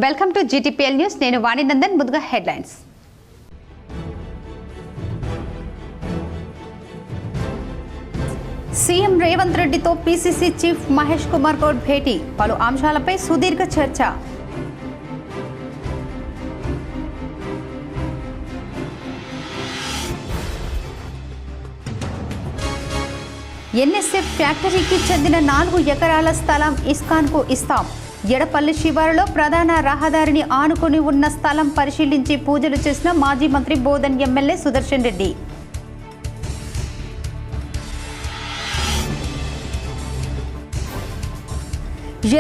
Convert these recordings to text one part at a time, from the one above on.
Welcome to GTPL news. నేను వాణి నందన్. ముందుగా headlines. CM Revanth రెడ్డితో PCC చీఫ్ మహేష్ కుమార్ గౌడ్ భేటీ. పలు అంశాలపై సుదీర్ఘ చర్చ. NSF ఫ్యాక్టరీకి చెందిన 4 ఎకరాల స్థలం ఇస్కాన్కు ఇస్తాం. ఎడపల్లి శివారులో ప్రధాన రహదారిని ఆనుకుని ఉన్న స్థలం పరిశీలించి పూజలు చేసిన మాజీ మంత్రి బోధన్ ఎమ్మెల్యే సుదర్శన్ రెడ్డి.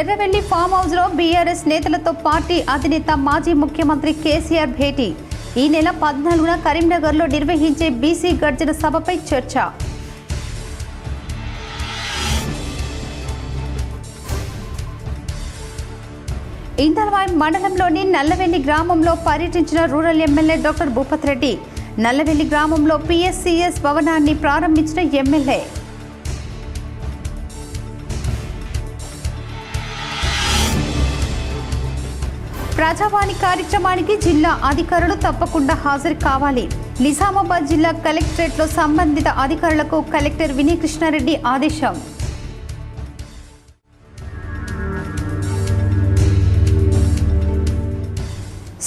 ఎర్రవెల్లి ఫామ్ హౌస్లో BRS నేతలతో పార్టీ అధినేత మాజీ ముఖ్యమంత్రి కేసీఆర్ భేటీ. ఈ నెల 14న కరీంనగర్లో నిర్వహించే BC గర్జన సభపై చర్చ. ఇందల్వాయి మండలంలోని నల్లవెల్లి గ్రామంలో పర్యటించిన rural MLA doctor Bhupath Reddy. Nallavelli గ్రామంలో PSCS భవనాన్ని ప్రారంభించిన ఎమ్మెల్యే. ప్రజావాణి కార్యక్రమానికి జిల్లా అధికారులు తప్పకుండా హాజరు కావాలి. నిజామాబాద్ జిల్లా కలెక్టరేట్లో సంబంధిత అధికారులకు కలెక్టర్ వినయ్ కృష్ణారెడ్డి ఆదేశం.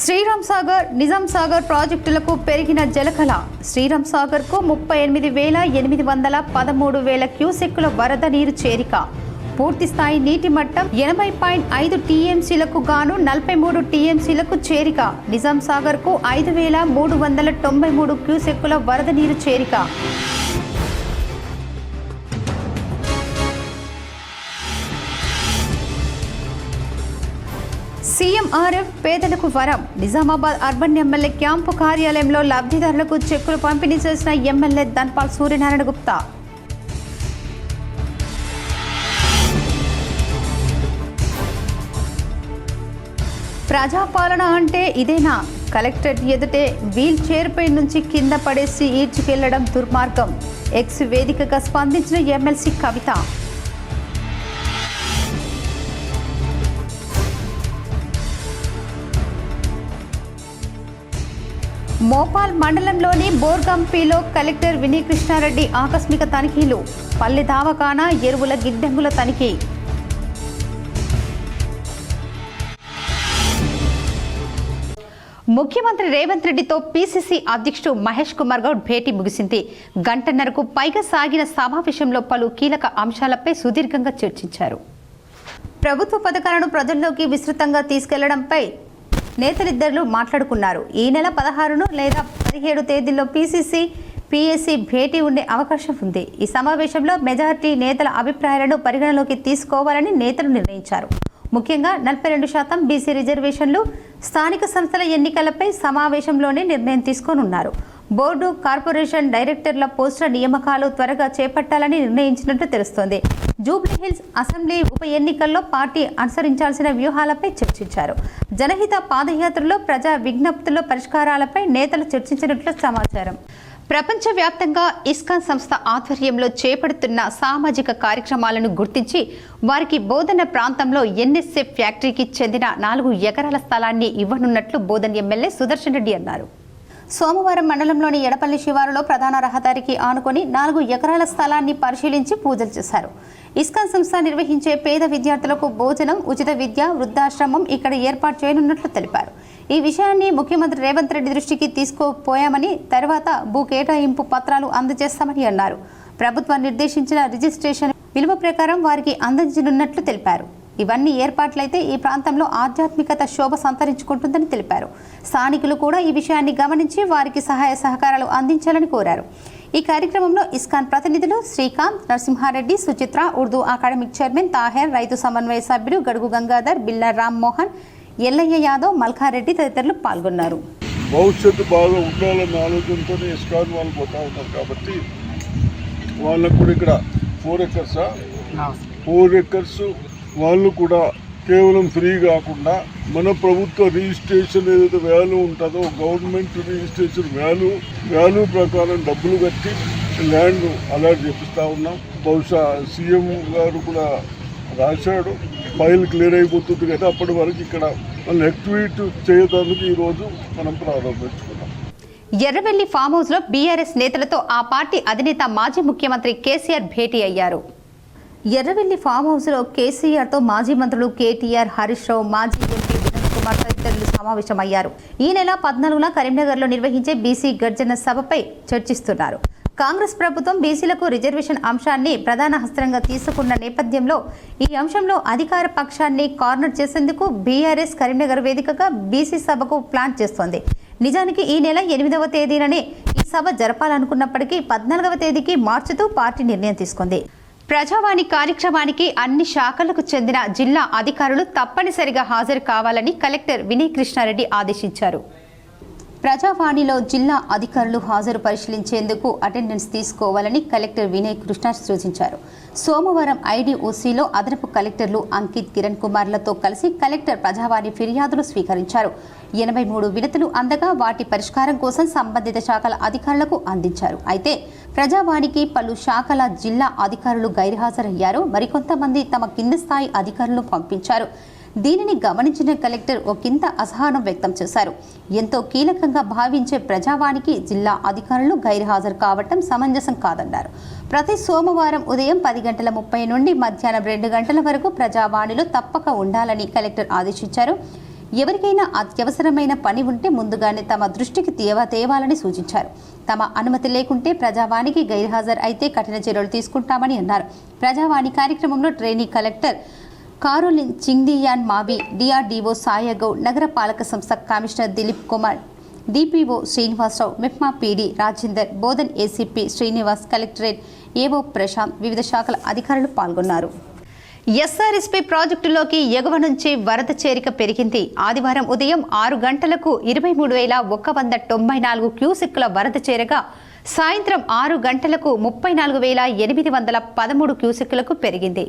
శ్రీరామ్ సాగర్, నిజాం సాగర్ ప్రాజెక్టులకు పెరిగిన జలకళ. శ్రీరామ్ సాగర్కు 38,813 క్యూసెక్కుల వరద నీరు చేరిక. పూర్తి స్థాయి నీటి మట్టం 80.5 TMCలకు గాను 43 TMCలకు చేరిక. నిజాం సాగర్కు 5,393 క్యూసెక్కుల వరద నీరు చేరిక. CMRF పేదలకు వరం. నిజామాబాద్ అర్బన్ ఎమ్మెల్యే క్యాంపు కార్యాలయంలో లబ్ధిదారులకు చెక్కులు పంపిణీ చేసిన ఎమ్మెల్యే ధన్పాల్ సూర్యనారాయణ గుప్తా. ప్రజాపాలన అంటే ఇదేనా? కలెక్టరేట్ ఎదుటే వీల్ చైర్పై నుంచి కింద పడేసి ఈడ్చుకెళ్లడం దుర్మార్గం. ఎక్స్ వేదికగా స్పందించిన ఎమ్మెల్సీ కవిత. మోపాల్ మండలంలోని బోర్గంపిలో కలెక్టర్ వినయ్ కృష్ణారెడ్డి ఆకస్మిక తనిఖీలు. పల్లె దావకానా ఎరువుల గిడ్డంగుల తనిఖీ. ముఖ్యమంత్రి రేవంత్ రెడ్డితో PCC అధ్యక్షుడు మహేష్ కుమార్ గౌడ్ భేటీ ముగిసింది. గంటన్నరకు పైగా సాగిన సమావేశంలో పలు కీలక అంశాలపై సుదీర్ఘంగా చర్చించారు. ప్రభుత్వ పథకాలను ప్రజల్లోకి విస్తృతంగా తీసుకెళ్లడంపై నేతలిద్దరూ మాట్లాడుకున్నారు. ఈ నెల 16 లేదా 17 తేదీల్లో PCC PAC భేటీ ఉండే అవకాశం ఉంది. ఈ సమావేశంలో మెజారిటీ నేతల అభిప్రాయాలను పరిగణలోకి తీసుకోవాలని నేతలు నిర్ణయించారు. ముఖ్యంగా 42% BC రిజర్వేషన్లు, స్థానిక సంస్థల ఎన్నికలపై సమావేశంలోనే నిర్ణయం తీసుకోనున్నారు. బోర్డు, కార్పొరేషన్ డైరెక్టర్ల పోస్టుల నియామకాలు త్వరగా చేపట్టాలని నిర్ణయించినట్టు తెలుస్తోంది. జూబ్లీహిల్స్ అసెంబ్లీ ఉప ఎన్నికల్లో పార్టీ అనుసరించాల్సిన వ్యూహాలపై చర్చించారు. జనహిత పాదయాత్రలో ప్రజా విజ్ఞప్తుల పరిష్కారాలపై నేతలు చర్చించినట్లు సమాచారం. ప్రపంచవ్యాప్తంగా ఇస్కాన్ సంస్థ ఆధ్వర్యంలో చేపడుతున్న సామాజిక కార్యక్రమాలను గుర్తించి వారికి బోధన ప్రాంతంలో NSF ఫ్యాక్టరీకి చెందిన 4 ఎకరాల స్థలాన్ని ఇవ్వనున్నట్లు బోధన్ ఎమ్మెల్యే సుదర్శన్ రెడ్డి అన్నారు. సోమవారం మండలంలోని ఎడపల్లి శివారులో ప్రధాన రహదారికి ఆనుకొని 4 ఎకరాల స్థలాన్ని పరిశీలించి పూజలు చేశారు. ఇస్కాన్ సంస్థ నిర్వహించే పేద విద్యార్థులకు భోజనం, ఉచిత విద్య, వృద్ధాశ్రమం ఇక్కడ ఏర్పాటు చేయనున్నట్లు తెలిపారు. ఈ విషయాన్ని ముఖ్యమంత్రి రేవంత్ రెడ్డి దృష్టికి తీసుకుపోయామని, తర్వాత భూ కేటాయింపు పత్రాలు అందజేస్తామని అన్నారు. ప్రభుత్వం నిర్దేశించిన రిజిస్ట్రేషన్ విలువ ప్రకారం వారికి అందించనున్నట్లు తెలిపారు. ఇవన్నీ ఏర్పాట్లయితే ఈ ప్రాంతంలో ఆధ్యాత్మికత శోభ సంతరించుకుంటుందని తెలిపారు. స్థానికులు కూడా ఈ విషయాన్ని గమనించి వారికి సహాయ సహకారాలు అందించాలని కోరారు. ఈ కార్యక్రమంలో ఇస్కాన్ ప్రతినిధులు శ్రీకాంత్, నరసింహారెడ్డి, సుచిత్ర, ఉర్దూ అకాడమిక్ చైర్మన్ తాహెర్, రైతు సమన్వయ సభ్యులు గడుగు గంగాధర్, బిల్లా రామ్ మోహన్, ఎల్లయ్య యాదవ్, మల్కారెడ్డి తదితరులు పాల్గొన్నారు. భవిష్యత్తు బాగా ఉండాలన్న ఆలోచనతో ఇస్కాన్ వాళ్ళు పోతా ఉన్నారు కాబట్టి వాళ్ళకు కూడా ఇక్కడ 4 ఎకర్స్ వాళ్ళు కూడా కేవలం ఫ్రీ కాకుండా మన ప్రభుత్వ రిజిస్ట్రేషన్ ఏదైతే వాల్యూ ఉంటుందో గవర్నమెంట్ రిజిస్ట్రేషన్ వాల్యూ ప్రకారం డబ్బులు కట్టి ల్యాండ్ అలాట్ చేపిస్తూ ఉన్నాం. బహుశా CM గారు కూడా రాశాడు, ఫైల్ క్లియర్ అయిపోతుంది కదా, అప్పటి వరకు ఇక్కడ వాళ్ళు యాక్టివేట్ చేయడానికి ఈరోజు మనం ప్రారంభించుకున్నాం. ఎర్రవెల్లి ఫామ్ హౌస్ లో బీఆర్ఎస్ నేతలతో ఆ పార్టీ అధినేత మాజీ ముఖ్యమంత్రి కేసీఆర్ భేటీ అయ్యారు. ఎర్రవెల్లి ఫామ్ హౌస్ లో కేసీఆర్ తో మాజీ మంత్రులు కేటీఆర్, హరీష్ రావు, మాజీ ఎంపీ వినోద్ కుమార్ తదితరులు సమావేశమయ్యారు. ఈ నెల 14న కరీంనగర్ లో నిర్వహించే బీసీ గర్జన సభపై చర్చిస్తున్నారు. కాంగ్రెస్ ప్రభుత్వం బీసీలకు రిజర్వేషన్ అంశాన్ని ప్రధాన అస్త్రంగా తీసుకున్న నేపథ్యంలో ఈ అంశంలో అధికార పక్షాన్ని కార్నర్ చేసేందుకు బీఆర్ఎస్ కరీంనగర్ వేదికగా బీసీ సభకు ప్లాన్ చేస్తోంది. నిజానికి ఈ నెల 8వ తేదీననే ఈ సభ జరపాలనుకున్నప్పటికీ 14వ తేదీకి మార్చుతూ పార్టీ నిర్ణయం తీసుకుంది. ప్రజావాణి కార్యక్రమానికి అన్ని శాఖలకు చెందిన జిల్లా అధికారులు తప్పనిసరిగా హాజరు కావాలని కలెక్టర్ వినయ్ కృష్ణారెడ్డి ఆదేశించారు. ప్రజావాణిలో జిల్లా అధికారులు హాజరు పరిశీలించేందుకు అటెండెన్స్ తీసుకోవాలని కలెక్టర్ వినయ్ కృష్ణ సూచించారు. సోమవారం ఐడీఓసీలో అదనపు కలెక్టర్లు అంకిత్, కిరణ్ కుమార్లతో కలిసి కలెక్టర్ ప్రజావాణి ఫిర్యాదులు స్వీకరించారు. 83 వినతులు అందగా వాటి పరిష్కారం కోసం సంబంధిత శాఖల అధికారులకు అందించారు. అయితే ప్రజావాణికి పలు శాఖల జిల్లా అధికారులు గైర్హాజరయ్యారు. మరికొంతమంది తమ కింది స్థాయి అధికారులను పంపించారు. దీనిని గమనించిన కలెక్టర్ ఒకంత అసహనం వ్యక్తం చేశారు. ఎంతో కీలకంగా భావించే ప్రజావాణికి జిల్లా అధికారులు గైర్హాజరు కావటం సమంజసం కాదన్నారు. ప్రతి సోమవారం ఉదయం 10:30 నుండి మధ్యాహ్నం 2 గంటల వరకు ప్రజావాణిలో తప్పక ఉండాలని కలెక్టర్ ఆదేశించారు. ఎవరికైనా అత్యవసరమైన పని ఉంటే ముందుగానే తమ దృష్టికి తేవాలని సూచించారు. తమ అనుమతి లేకుంటే ప్రజావాణికి గైర్హాజరు అయితే కఠిన చర్యలు తీసుకుంటామని అన్నారు. ప్రజావాణి కార్యక్రమంలో ట్రైనీ కలెక్టర్ కారోలిన్ చింగ్దియాన్ మావి, డిఆర్డీఓ సాయగౌడ్, నగర పాలక సంస్థ commissioner Dilip Kumar, DPO Srinivasarao, MEPMA PD Rajender, Bodhan ACP Srinivas, collectorate AO Prashanth, వివిధ శాఖల అధికారులు పాల్గొన్నారు. ఎస్ఆర్ఎస్పీ ప్రాజెక్టులోకి ఎగువ నుంచి వరద చేరిక పెరిగింది. ఆదివారం ఉదయం 6 గంటలకు 23,194 క్యూసెక్కుల వరద చేరగా సాయంత్రం 6 గంటలకు 34,813 క్యూసెక్కులకు పెరిగింది.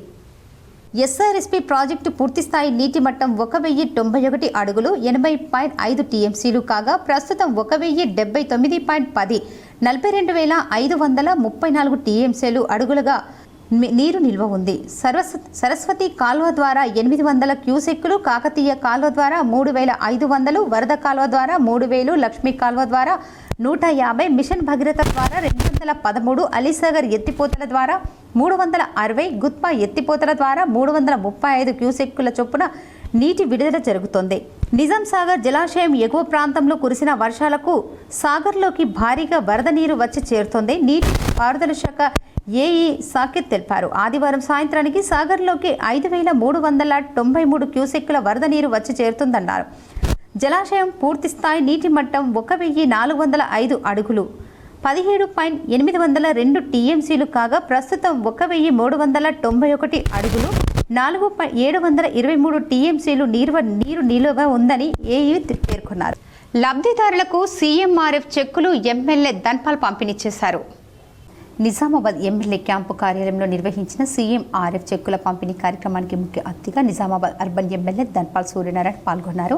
ఎస్ఆర్ఎస్పీ ప్రాజెక్టు పూర్తిస్థాయి నీటి మట్టం 1,091 అడుగులు 80.5 టీఎంసీలు కాగా ప్రస్తుతం 1,079.10 42,534 టీఎంసీలు అడుగులుగా నీరు నిల్వ ఉంది. సరస్వతి కాల్వ ద్వారా 800 క్యూసెక్కులు, కాకతీయ కాల్వ ద్వారా 3,500, వరద కాల్వ ద్వారా 3,000, లక్ష్మీ కాల్వ ద్వారా 150, మిషన్ భగీరథ ద్వారా 213, అలీసాగర్ ఎత్తిపోతల ద్వారా 360, గుత్పా ఎత్తిపోతల ద్వారా 335 క్యూసెక్కుల చొప్పున నీటి విడుదల జరుగుతోంది. నిజాం సాగర్ జలాశయం ఎగువ ప్రాంతంలో కురిసిన వర్షాలకు సాగర్లోకి భారీగా వరద నీరు వచ్చి చేరుతోంది. నీటి పారుదల శాఖ ఏఈ సాకేత్ తెలిపారు. ఆదివారం సాయంత్రానికి సాగర్లోకి 5,393 క్యూసెక్కుల వరద నీరు వచ్చి చేరుతుందన్నారు. జలాశయం పూర్తిస్థాయి నీటి మట్టం 1,405 అడుగులు 17.802 టీఎంసీలు కాగా ప్రస్తుతం 1,391 అడుగులు 4,723 టీఎంసీలు నీరు నిలువ ఉందని ఏఈ పేర్కొన్నారు. లబ్ధిదారులకు సీఎంఆర్ఎఫ్ చెక్కులు ఎమ్మెల్యే ధన్పాల్ పంపిణీ చేశారు. నిజామాబాద్ ఎమ్మెల్యే క్యాంపు కార్యాలయంలో నిర్వహించిన సీఎంఆర్ఎఫ్ చెక్కుల పంపిణీ కార్యక్రమానికి ముఖ్య అతిథిగా నిజామాబాద్ అర్బన్ ఎమ్మెల్యే ధన్పాల్ సూర్యనారాయణ పాల్గొన్నారు.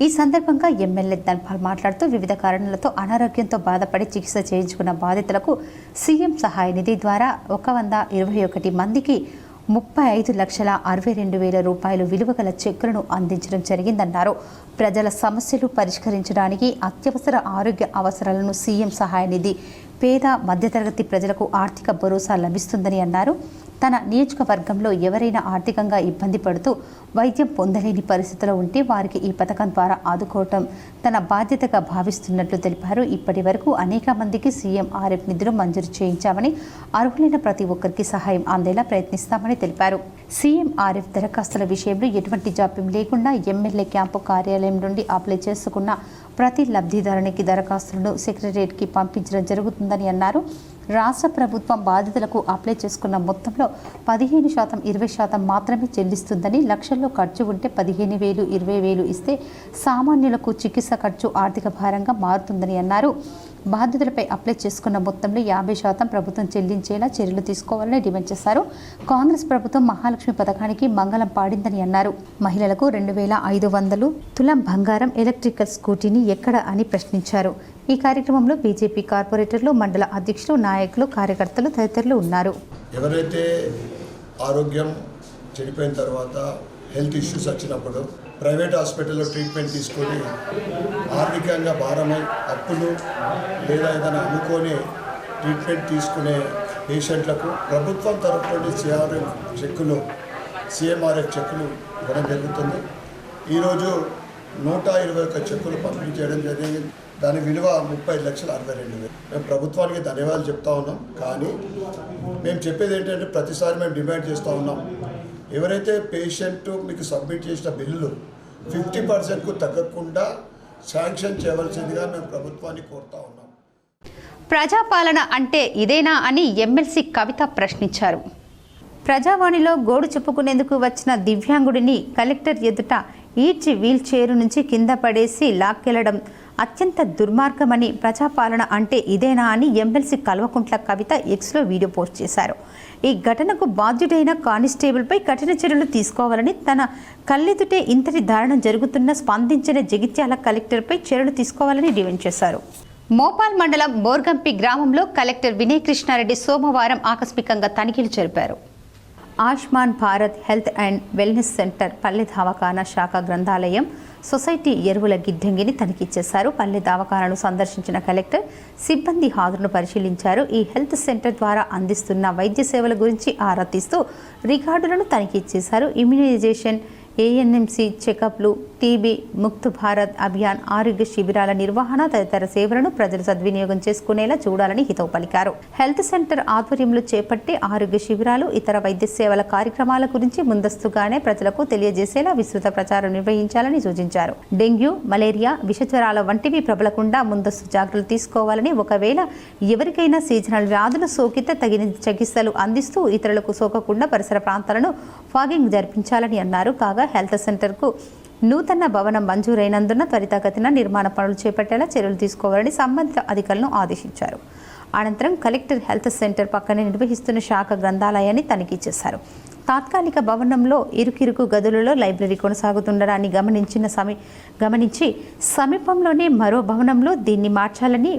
ఈ సందర్భంగా ఎమ్మెల్యే ధన్పాల్ మాట్లాడుతూ వివిధ కారణాలతో అనారోగ్యంతో బాధపడి చికిత్స చేయించుకున్న బాధితులకు సీఎం సహాయ నిధి ద్వారా 121 మందికి 35,62,000 రూపాయలు విలువ గల చెక్కులను అందించడం జరిగిందన్నారు. ప్రజల సమస్యలు పరిష్కరించడానికి అత్యవసర ఆరోగ్య అవసరాలను సీఎం సహాయ నిధి పేద మధ్యతరగతి ప్రజలకు ఆర్థిక భరోసా లభిస్తుందని అన్నారు. తన నియోజకవర్గంలో ఎవరైనా ఆర్థికంగా ఇబ్బంది పడుతూ వైద్యం పొందలేని పరిస్థితిలో ఉంటే వారికి ఈ పథకం ద్వారా ఆదుకోవటం తన బాధ్యతగా భావిస్తున్నట్లు తెలిపారు. ఇప్పటి వరకు అనేక మందికి సీఎంఆర్ఎఫ్ నిధులు మంజూరు చేయించామని, అర్హులైన ప్రతి ఒక్కరికి సహాయం అందేలా ప్రయత్నిస్తామని తెలిపారు. సీఎంఆర్ఎఫ్ దరఖాస్తుల విషయంలో ఎటువంటి జాప్యం లేకుండా ఎమ్మెల్యే క్యాంపు కార్యాలయం నుండి అప్లై చేసుకున్న ప్రతి లబ్ధిదారునికి దరఖాస్తులను సెక్రటరియట్కి పంపించడం జరుగుతుందని అన్నారు. రాష్ట్ర ప్రభుత్వం బాధితులకు అప్లై చేసుకున్న మొత్తంలో 15%, 20% మాత్రమే చెల్లిస్తుందని, లక్షల్లో ఖర్చు ఉంటే 15,000, 20,000 ఇస్తే సామాన్యులకు చికిత్స ఖర్చు ఆర్థిక భారంగా మారుతుందని అన్నారు. బాధితులపై అప్లై చేసుకున్న మొత్తంలో 50% ప్రభుత్వం చెల్లించేలా చర్యలు తీసుకోవాలని డిమాండ్ చేశారు. కాంగ్రెస్ ప్రభుత్వం మహాలక్ష్మి పథకానికి మంగళం పాడిందని అన్నారు. మహిళలకు 2,500 తులం బంగారం, ఎలక్ట్రికల్ స్కూటీని ఎక్కడ అని ప్రశ్నించారు. ఈ కార్యక్రమంలో బీజేపీ కార్పొరేటర్లు, మండల అధ్యక్షులు, నాయకులు, కార్యకర్తలు తదితరులు ఉన్నారు. ఎవరైతే ఆరోగ్యం చెడిపోయిన తర్వాత హెల్త్ ఇష్యూస్ వచ్చినప్పుడు ప్రైవేట్ హాస్పిటల్లో ట్రీట్మెంట్ తీసుకొని ఆర్థికంగా భారమై అప్పులు లేదా ఏదైనా అనుకోని ట్రీట్మెంట్ తీసుకునే పేషెంట్లకు ప్రభుత్వం తరఫు నుండి సిఎంఆర్ఎఫ్ చెక్కులు ఇవ్వడం జరుగుతుంది. ఈరోజు 121 చెక్కులు పంపిణీ చేయడం జరిగింది. దాని విలువ 30,62,000. మేము ప్రభుత్వానికి ధన్యవాదాలు చెప్తా ఉన్నాం. కానీ మేము చెప్పేది ఏంటంటే ప్రతిసారి మేము డిమాండ్ చేస్తూ ఉన్నాం, ఎవరైతే పేషెంట్ మీకు సబ్మిట్ చేసిన బిల్లులు 50%కు తగ్గకుండా శాంక్షన్ చేయవలసిందిగా మేము ప్రభుత్వాన్ని కోరుతా ఉన్నాం. ప్రజాపాలన అంటే ఇదేనా అని ఎమ్మెల్సీ కవిత ప్రశ్నించారు. ప్రజావాణిలో గోడు చెప్పుకునేందుకు వచ్చిన దివ్యాంగుడిని కలెక్టర్ ఎదుట ఈడ్చి వీల్ చైరు నుంచి కింద పడేసి లాక్కెళ్లడం అత్యంత దుర్మార్గమని, ప్రజాపాలన అంటే ఇదేనా అని ఎమ్మెల్సీ కల్వకుంట్ల కవిత ఎక్స్లో వీడియో పోస్ట్ చేశారు. ఈ ఘటనకు బాధ్యుడైన కానిస్టేబుల్పై కఠిన చర్యలు తీసుకోవాలని, తన కళ్ళెదుటే ఇంతటి దారుణం జరుగుతున్న స్పందించిన జగిత్యాల కలెక్టర్పై చర్యలు తీసుకోవాలని డిమాండ్ చేశారు. మోపాల్ మండలం బోర్గంపి గ్రామంలో కలెక్టర్ వినయ్ కృష్ణారెడ్డి సోమవారం ఆకస్మికంగా తనిఖీలు జరిపారు. Ayushman Bharat health and wellness centre, పల్లె దవాఖానా శాఖ, గ్రంథాలయం, సొసైటీ ఎరువుల గిడ్డంగిని తనిఖీ చేశారు. పల్లె దవాఖానాను సందర్శించిన కలెక్టర్ సిబ్బంది హాజరును పరిశీలించారు. ఈ హెల్త్ సెంటర్ ద్వారా అందిస్తున్న వైద్య సేవల గురించి ఆరా తీస్తూ రికార్డులను తనిఖీ చేశారు. ఇమ్యునైజేషన్, ఏఎన్ఎంసీ చెకప్లు, టీబీ ముక్త్ భారత్ అభియాన్, ఆరోగ్య శిబిరాల నిర్వహణ తదితర సేవలను ప్రజలు సద్వినియోగం చేసుకునేలా చూడాలని హితవు పలికారు. హెల్త్ సెంటర్ ఆధ్వర్యంలో చేపట్టే ఆరోగ్య శిబిరాలు, ఇతర వైద్య సేవల కార్యక్రమాల గురించి ముందస్తుగానే ప్రజలకు తెలియజేసేలా విస్తృత ప్రచారం నిర్వహించాలని సూచించారు. డెంగ్యూ, మలేరియా, విషజ్వరాల వంటివి ప్రబలకుండా ముందస్తు జాగ్రత్తలు తీసుకోవాలని, ఒకవేళ ఎవరికైనా సీజనల్ వ్యాధులు సోకితే తగిన చికిత్సలు అందిస్తూ ఇతరులకు సోకకుండా పరిసర ప్రాంతాలను ఫాగింగ్ జరిపించాలని అన్నారు. కాగా హెల్త్ సెంటర్కు నూతన భవనం మంజూరైనందున త్వరితగతిన నిర్మాణ పనులు చేపట్టేలా చర్యలు తీసుకోవాలని సంబంధిత అధికారులను ఆదేశించారు. అనంతరం కలెక్టర్ హెల్త్ సెంటర్ పక్కనే నిర్వహిస్తున్న శాఖ గ్రంథాలయాన్ని తనిఖీ చేశారు. తాత్కాలిక భవనంలో ఇరుకిరుకు గదులలో లైబ్రరీ కొనసాగుతుండడాన్ని గమనించి సమీపంలోనే మరో భవనంలో దీన్ని మార్చాలని,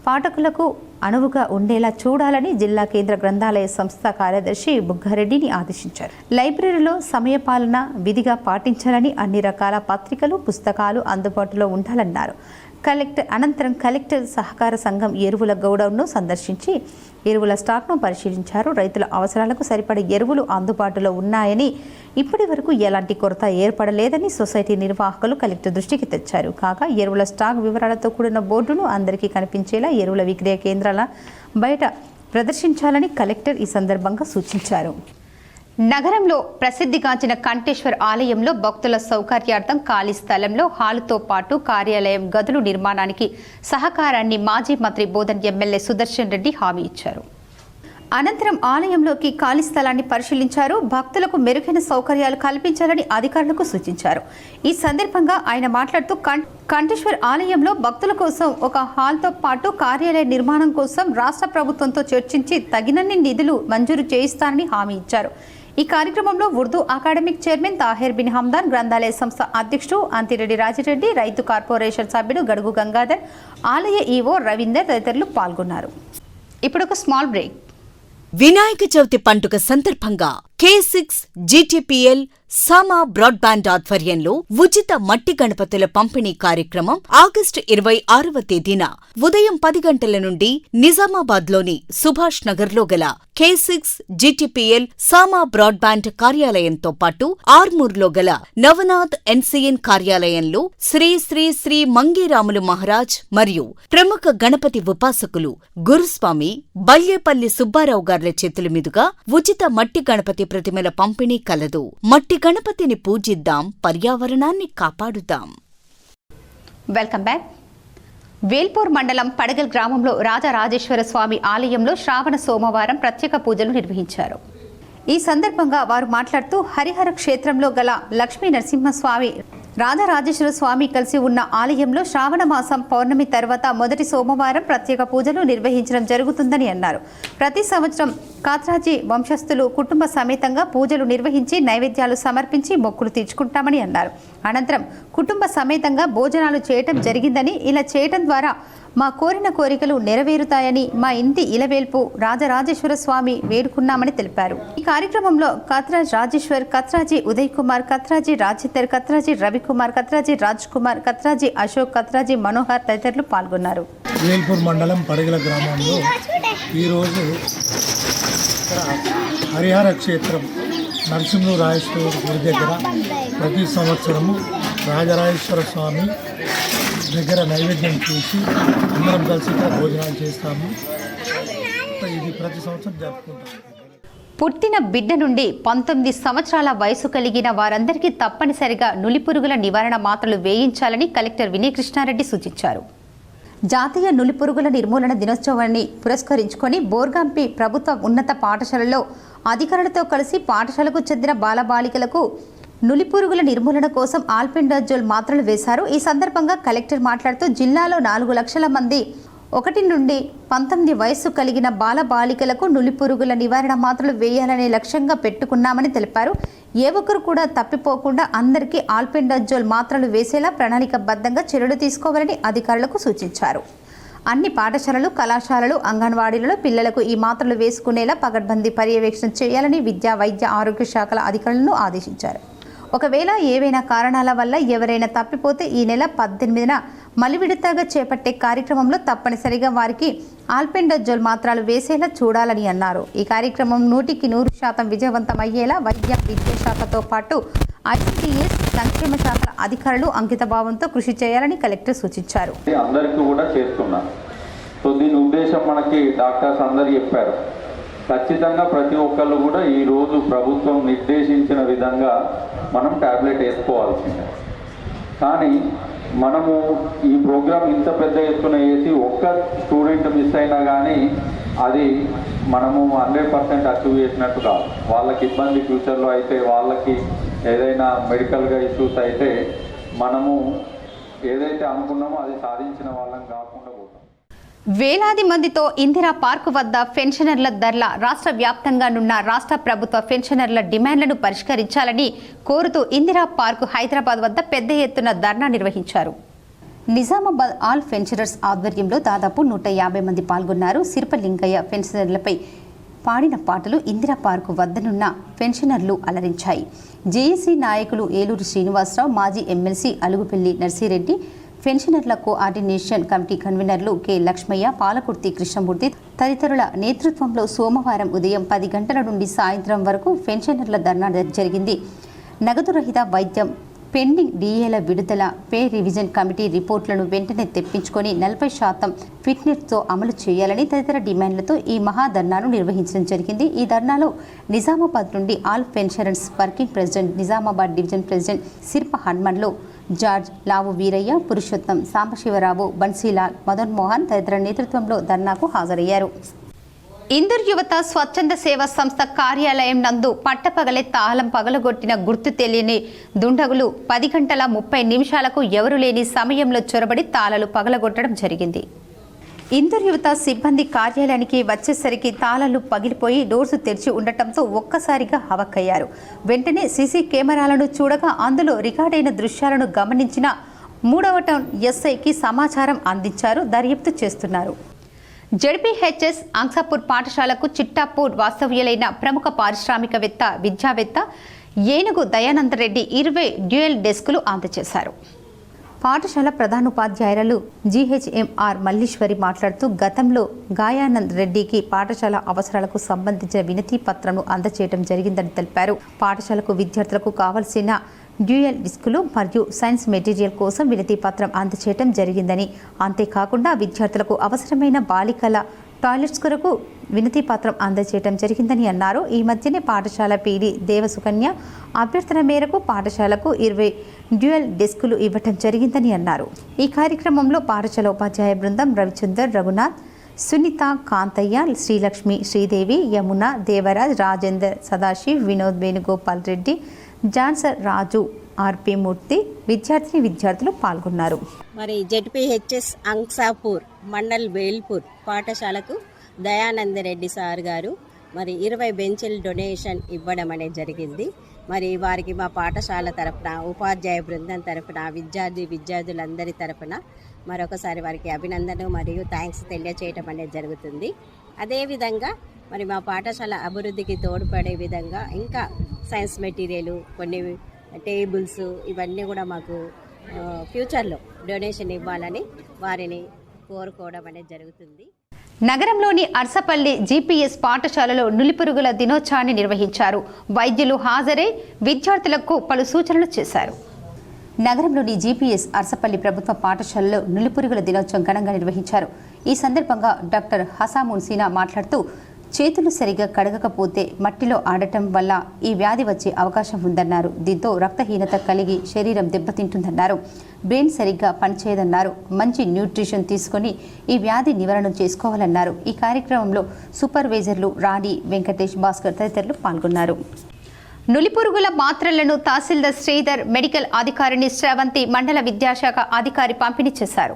పాఠకులకు అనువుగా ఉండేలా చూడాలని జిల్లా కేంద్ర గ్రంథాలయ సంస్థ కార్యదర్శి బుగ్గారెడ్డిని ఆదేశించారు. లైబ్రరీలో సమయపాలన విధిగా పాటించాలని, అన్ని రకాల పత్రికలు, పుస్తకాలు అందుబాటులో ఉండాలన్నారు. అనంతరం కలెక్టర్ సహకార సంఘం ఎరువుల గోడౌన్ను సందర్శించి ఎరువుల స్టాక్ను పరిశీలించారు. రైతుల అవసరాలకు సరిపడే ఎరువులు అందుబాటులో ఉన్నాయని, ఇప్పటి వరకు ఎలాంటి కొరత ఏర్పడలేదని సొసైటీ నిర్వాహకులు కలెక్టర్ దృష్టికి తెచ్చారు. కాగా ఎరువుల స్టాక్ వివరాలతో కూడిన బోర్డును అందరికీ కనిపించేలా ఎరువుల విక్రయ కేంద్రాల బయట ప్రదర్శించాలని కలెక్టర్ ఈ సందర్భంగా సూచించారు. నగరంలో ప్రసిద్ధిగాంచిన కంఠేశ్వర్ ఆలయంలో భక్తుల సౌకర్యార్థం ఖాళీ స్థలంలో హాలుతో పాటు కార్యాలయం గదులు నిర్మాణానికి సహకారాన్ని మాజీ మంత్రి బోధన్ ఎమ్మెల్యే సుదర్శన్ రెడ్డి హామీ ఇచ్చారు. అనంతరం ఆలయంలోకి ఖాళీ స్థలాన్ని పరిశీలించారు. భక్తులకు మెరుగైన సౌకర్యాలు కల్పించాలని అధికారులకు సూచించారు. ఈ సందర్భంగా ఆయన మాట్లాడుతూ కంఠేశ్వర్ ఆలయంలో భక్తుల కోసం ఒక హాల్తో పాటు కార్యాలయ నిర్మాణం కోసం రాష్ట్ర ప్రభుత్వంతో చర్చించి తగినన్ని నిధులు మంజూరు చేయిస్తానని హామీ ఇచ్చారు. ఈ కార్యక్రమంలో ఉర్దూ అకాడమిక్ చైర్మన్ తాహెర్ బిన్ హమ్దాన్, గ్రంథాలయ సంస్థ అధ్యక్షుడు అంతిరెడ్డి రాజిరెడ్డి, రైతు కార్పొరేషన్ సభ్యుడు గడుగు గంగాధర్, ఆలయ ఈవో రవీందర్ తదితరులు పాల్గొన్నారు. ఇప్పుడు ఒక స్మాల్ బ్రేక్. వినాయక చవితి పండుగ సందర్భంగా K6 GTPL సామా బ్రాడ్బ్యాండ్ ఆధ్వర్యంలో ఉచిత మట్టి గణపతుల పంపిణీ కార్యక్రమం ఆగస్టు 26వ తేదీన ఉదయం 10 గంటల నుండి నిజామాబాద్లోని సుభాష్ నగర్లో గల K6 GTPL సామా బ్రాడ్బ్యాండ్ కార్యాలయంతో పాటు ఆర్మూర్లో గల నవనాథ్ NCN కార్యాలయంలో శ్రీ శ్రీ శ్రీ మంగీరాములు మహారాజ్ మరియు ప్రముఖ గణపతి ఉపాసకులు గురుస్వామి బల్యేపల్లి సుబ్బారావు గార్ల చేతుల మీదుగా ఉచిత మట్టి గణపతి ప్రతిమల పంపిణీ కలదు. మట్టి గణపతిని పూజిద్దాం, పర్యావరణాన్ని కాపాడుదాం. Welcome back. వేల్పూర్ మండలం పడగల్ గ్రామంలో రాజరాజేశ్వర స్వామి ఆలయంలో శ్రావణ సోమవారం ప్రత్యేక పూజలు నిర్వహించారు. ఈ సందర్భంగా వారు మాట్లాడుతూ హరిహర క్షేత్రంలో గల లక్ష్మీ నరసింహస్వామి, రాజరాజేశ్వర స్వామి కలిసి ఉన్న ఆలయంలో శ్రావణ మాసం పౌర్ణమి తర్వాత మొదటి సోమవారం ప్రత్యేక పూజలు నిర్వహించడం జరుగుతుందని అన్నారు. ప్రతి సంవత్సరం కాత్రాజీ వంశస్థులు కుటుంబ సమేతంగా పూజలు నిర్వహించి నైవేద్యాలు సమర్పించి మొక్కులు తీర్చుకుంటామని అన్నారు. అనంతరం కుటుంబ సమేతంగా భోజనాలు చేయటం జరిగిందని, ఇలా చేయటం ద్వారా మా కోరిన కోరికలు నెరవేరుతాయని మా ఇంటి ఇలవేల్పు రాజరాజేశ్వర స్వామి వేడుకున్నామని తెలిపారు. ఈ కార్యక్రమంలో కత్రాజ్ రాజేశ్వర్, కత్రాజీ ఉదయ్ కుమార్, కత్రాజీ రాజేందర్, కత్రాజీ రవికుమార్, కత్రాజీ రాజ్ కుమార్, కత్రాజీ అశోక్, కత్రాజీ మనోహర్ తదితరులు పాల్గొన్నారు. వేల్పూర్ మండలం పడిగల గ్రామంలో ఈరోజు హరిహర క్షేత్రం నరసింహ రాజేశ్వర గుడి దగ్గర ప్రతి సంవత్సరము రాజరాజేశ్వర స్వామి దగ్గర నైవేద్యం చేసి అందరం కలిసి ఇక్కడ భోజనాలు చేస్తాము. ఇది ప్రతి సంవత్సరం జరుపుకుంటాము. పుట్టిన బిడ్డ నుండి 19 సంవత్సరాల వయసు కలిగిన వారందరికీ తప్పనిసరిగా నులిపురుగుల నివారణ మాత్రలు వేయించాలని కలెక్టర్ వినయ్ కృష్ణారెడ్డి సూచించారు. జాతీయ నులిపురుగుల నిర్మూలన దినోత్సవాన్ని పురస్కరించుకొని బోర్గంపి ప్రభుత్వ ఉన్నత పాఠశాలలో అధికారులతో కలిసి పాఠశాలకు చెందిన బాలబాలికలకు నులిపురుగుల నిర్మూలన కోసం ఆల్బెండజోల్ మాత్రలు వేశారు. ఈ సందర్భంగా కలెక్టర్ మాట్లాడుతూ జిల్లాలో 4 లక్షల మంది 1 నుండి 19 వయస్సు కలిగిన బాలబాలికలకు నులిపురుగుల నివారణ మాత్రలు వేయాలనే లక్ష్యంగా పెట్టుకున్నామని తెలిపారు. ఏ ఒక్కరు కూడా తప్పిపోకుండా అందరికీ ఆల్బెండజోల్ మాత్రలు వేసేలా ప్రణాళికబద్ధంగా చర్యలు తీసుకోవాలని అధికారులకు సూచించారు. అన్ని పాఠశాలలు, కళాశాలలు, అంగన్వాడీలలో పిల్లలకు ఈ మాత్రలు వేసుకునేలా పకడ్బందీ పర్యవేక్షణ చేయాలని విద్యా, వైద్య, ఆరోగ్య శాఖల అధికారులను ఆదేశించారు. ఒకవేళ ఏవైనా కారణాల వల్ల ఎవరైనా తప్పిపోతే ఈ నెల 18న మలి విడతగా చేపట్టే కార్యక్రమంలో తప్పనిసరిగా వారికి ఆల్బెండజోల్ మాత్రలు వేసేలా చూడాలని అన్నారు. ఈ కార్యక్రమం 100% విజయవంతమయ్యేలా వైద్య, విద్యాశాఖతో పాటు ఐసిడిఎస్, సంక్షేమ శాఖల అధికారులు అంకితభావంతో కృషి చేయాలని కలెక్టర్ సూచించారు. అందరికీ కూడా చేస్తున్నారు. సో దీని ఉద్దేశం మనకి డాక్టర్స్ అందరూ చెప్పారు. ఖచ్చితంగా ప్రతి ఒక్కళ్ళు కూడా ఈరోజు ప్రభుత్వం నిర్దేశించిన విధంగా మనం టాబ్లెట్ వేసుకోవాల్సిందే. కానీ మనము ఈ ప్రోగ్రాం ఇంత పెద్ద ఎత్తున వేసి ఒక్క స్టూడెంట్ మిస్ అయినా కానీ అది మనము 100% అచీవ్ చేసినట్టు కాదు. వాళ్ళకి ఇబ్బంది ఫ్యూచర్లో అయితే, వాళ్ళకి ఏదైనా మెడికల్గా ఇష్యూస్ అయితే మనము ఏదైతే అనుకున్నామో అది సాధించిన వాళ్ళం కాకుండా పోతాం. వేలాది మందితో ఇందిరా పార్క్ వద్ద పెన్షనర్ల ధర్నా. రాష్ట్ర వ్యాప్తంగానున్న రాష్ట్ర ప్రభుత్వ పెన్షనర్ల డిమాండ్లను పరిష్కరించాలని కోరుతూ ఇందిరా పార్క్ హైదరాబాద్ వద్ద పెద్ద ఎత్తున ధర్నా నిర్వహించారు. నిజామాబాద్ ఆల్ పెన్షనర్స్ ఆధ్వర్యంలో దాదాపు 150 మంది పాల్గొన్నారు. సిర్పలింగయ్య పెన్షనర్లపై పాడిన పాటలు ఇందిరా పార్క్ వద్దనున్న పెన్షనర్లు అలరించాయి. జేఏసీ నాయకులు ఏలూరు శ్రీనివాసరావు, మాజీ ఎమ్మెల్సీ అలుగుపెల్లి నర్సిరెడ్డి, పెన్షనర్ల కోఆర్డినేషన్ కమిటీ కన్వీనర్లు కె లక్ష్మయ్య, పాలకుర్తి కృష్ణమూర్తి తదితరుల నేతృత్వంలో సోమవారం ఉదయం 10 గంటల నుండి సాయంత్రం వరకు పెన్షనర్ల ధర్నా జరిగింది. నగదు రహిత వైద్యం, పెండింగ్ డిఏల విడుదల, పే రివిజన్ కమిటీ రిపోర్టులను వెంటనే తెప్పించుకొని 40% ఫిట్నెస్తో అమలు చేయాలని తదితర డిమాండ్లతో ఈ మహాధర్నాను నిర్వహించడం జరిగింది. ఈ ధర్నాలో నిజామాబాద్ నుండి all pensioners working president, Nizamabad division president Sirpa హన్మన్లో జార్జ్, లావు వీరయ్య, పురుషోత్తం, సాంబశివరావు, బన్సీలాల్, మదన్ మోహన్ తదితర నేతృత్వంలో ధర్నాకు హాజరయ్యారు. ఇందూర్ యువత స్వచ్ఛంద సేవా సంస్థ కార్యాలయం నందు పట్టపగలే తాళం పగలగొట్టిన గుర్తు తెలియని దుండగులు 10 గంటల 30 నిమిషాలకు ఎవరు లేని సమయంలో చొరబడి తాళాలు పగలగొట్టడం జరిగింది. ఇందూర్ యువత సిబ్బంది కార్యాలయానికి వచ్చేసరికి తాళాలు పగిలిపోయి డోర్సు తెరిచి ఉండటంతో ఒక్కసారిగా హవక్కయ్యారు. వెంటనే సీసీ కెమెరాలను చూడగా అందులో రికార్డైన దృశ్యాలను గమనించిన 3వ టౌన్ ఎస్ఐకి సమాచారం అందించారు. దర్యాప్తు చేస్తున్నారు. జడ్పీహెచ్ఎస్ అంసాపూర్ పాఠశాలకు చిట్టాపూర్ వాస్తవ్యులైన ప్రముఖ పారిశ్రామికవేత్త, విద్యావేత్త ఏనుగు దయానందరెడ్డి 20 డ్యూయల్ డెస్కులు అందజేశారు. పాఠశాల ప్రధానోపాధ్యాయురాలు జీహెచ్ఎంఆర్ మల్లీశ్వరి మాట్లాడుతూ గతంలో గాయానంద్ రెడ్డికి పాఠశాల అవసరాలకు సంబంధించిన వినతి పత్రంను అందజేయడం జరిగిందని తెలిపారు. పాఠశాలకు విద్యార్థులకు కావలసిన డ్యూయల్ డిస్కులు మరియు సైన్స్ మెటీరియల్ కోసం వినతి పత్రం అందజేయడం జరిగిందని, అంతేకాకుండా విద్యార్థులకు అవసరమైన బాలికల టాయిలెట్స్ కొరకు వినతి పత్రం అందజేయడం జరిగిందని అన్నారు. ఈ మధ్యనే పాఠశాల పీడీ దేవసుకన్య అభ్యర్థన మేరకు పాఠశాలకు 20 డ్యూయల్ డెస్కులు ఇవ్వటం జరిగిందని అన్నారు. ఈ కార్యక్రమంలో పాఠశాల ఉపాధ్యాయ బృందం రవిచందర్, రఘునాథ్, సునీత, కాంతయ్య, శ్రీలక్ష్మి, శ్రీదేవి, యమున, దేవరాజ్, రాజేందర్, సదాశివ్, వినోద్, వేణుగోపాల్ రెడ్డి, జాన్సర్, రాజు, ఆర్పి మూర్తి, విద్యార్థులు పాల్గొన్నారు. మరి జడ్పీహెచ్ఎస్ అంసాపూర్ మండల్ వేల్పూర్ పాఠశాలకు దయానందరెడ్డి సార్ గారు మరి 20 బెంచీలు డొనేషన్ ఇవ్వడం అనేది జరిగింది. మరి వారికి మా పాఠశాల తరఫున, ఉపాధ్యాయ బృందం తరఫున, విద్యార్థులందరి తరఫున మరొకసారి వారికి అభినందనలు మరియు థ్యాంక్స్ తెలియచేయటం అనేది జరుగుతుంది. అదేవిధంగా మరి మా పాఠశాల అభివృద్ధికి తోడ్పడే విధంగా ఇంకా సైన్స్ మెటీరియల్, కొన్ని టేబుల్స్ ఇవన్నీ కూడా మాకు ఫ్యూచర్లో డొనేషన్ ఇవ్వాలని వారిని కోరుకోవడం అనేది జరుగుతుంది. నగరంలోని అర్సపల్లి జీపీఎస్ పాఠశాలలో నులిపురుగుల దినోత్సవాన్ని నిర్వహించారు. వైద్యులు హాజరై విద్యార్థులకు పలు సూచనలు చేశారు. నగరంలోని జీపీఎస్ అర్సపల్లి ప్రభుత్వ పాఠశాలలో నులిపురుగుల దినోత్సవం ఘనంగా నిర్వహించారు. ఈ సందర్భంగా డాక్టర్ హసామున్ సీనా మాట్లాడుతూ, చేతులు సరిగా కడగకపోతే మట్టిలో ఆడటం వల్ల ఈ వ్యాధి వచ్చే అవకాశం ఉందన్నారు. దీంతో రక్తహీనత కలిగి శరీరం దెబ్బతింటుందన్నారు. బ్రెయిన్ సరిగ్గా పనిచేయదన్నారు. మంచి న్యూట్రిషన్ తీసుకొని ఈ వ్యాధి నివారణ చేసుకోవాలన్నారు. ఈ కార్యక్రమంలో సూపర్వైజర్లు రాణి, వెంకటేష్, భాస్కర్ తదితరులు పాల్గొన్నారు. నులిపురుగుల మాత్రలను తహసీల్దార్ శ్రీధర్, మెడికల్ అధికారిని శ్రవంతి, మండల విద్యాశాఖ అధికారి పంపిణీ చేశారు.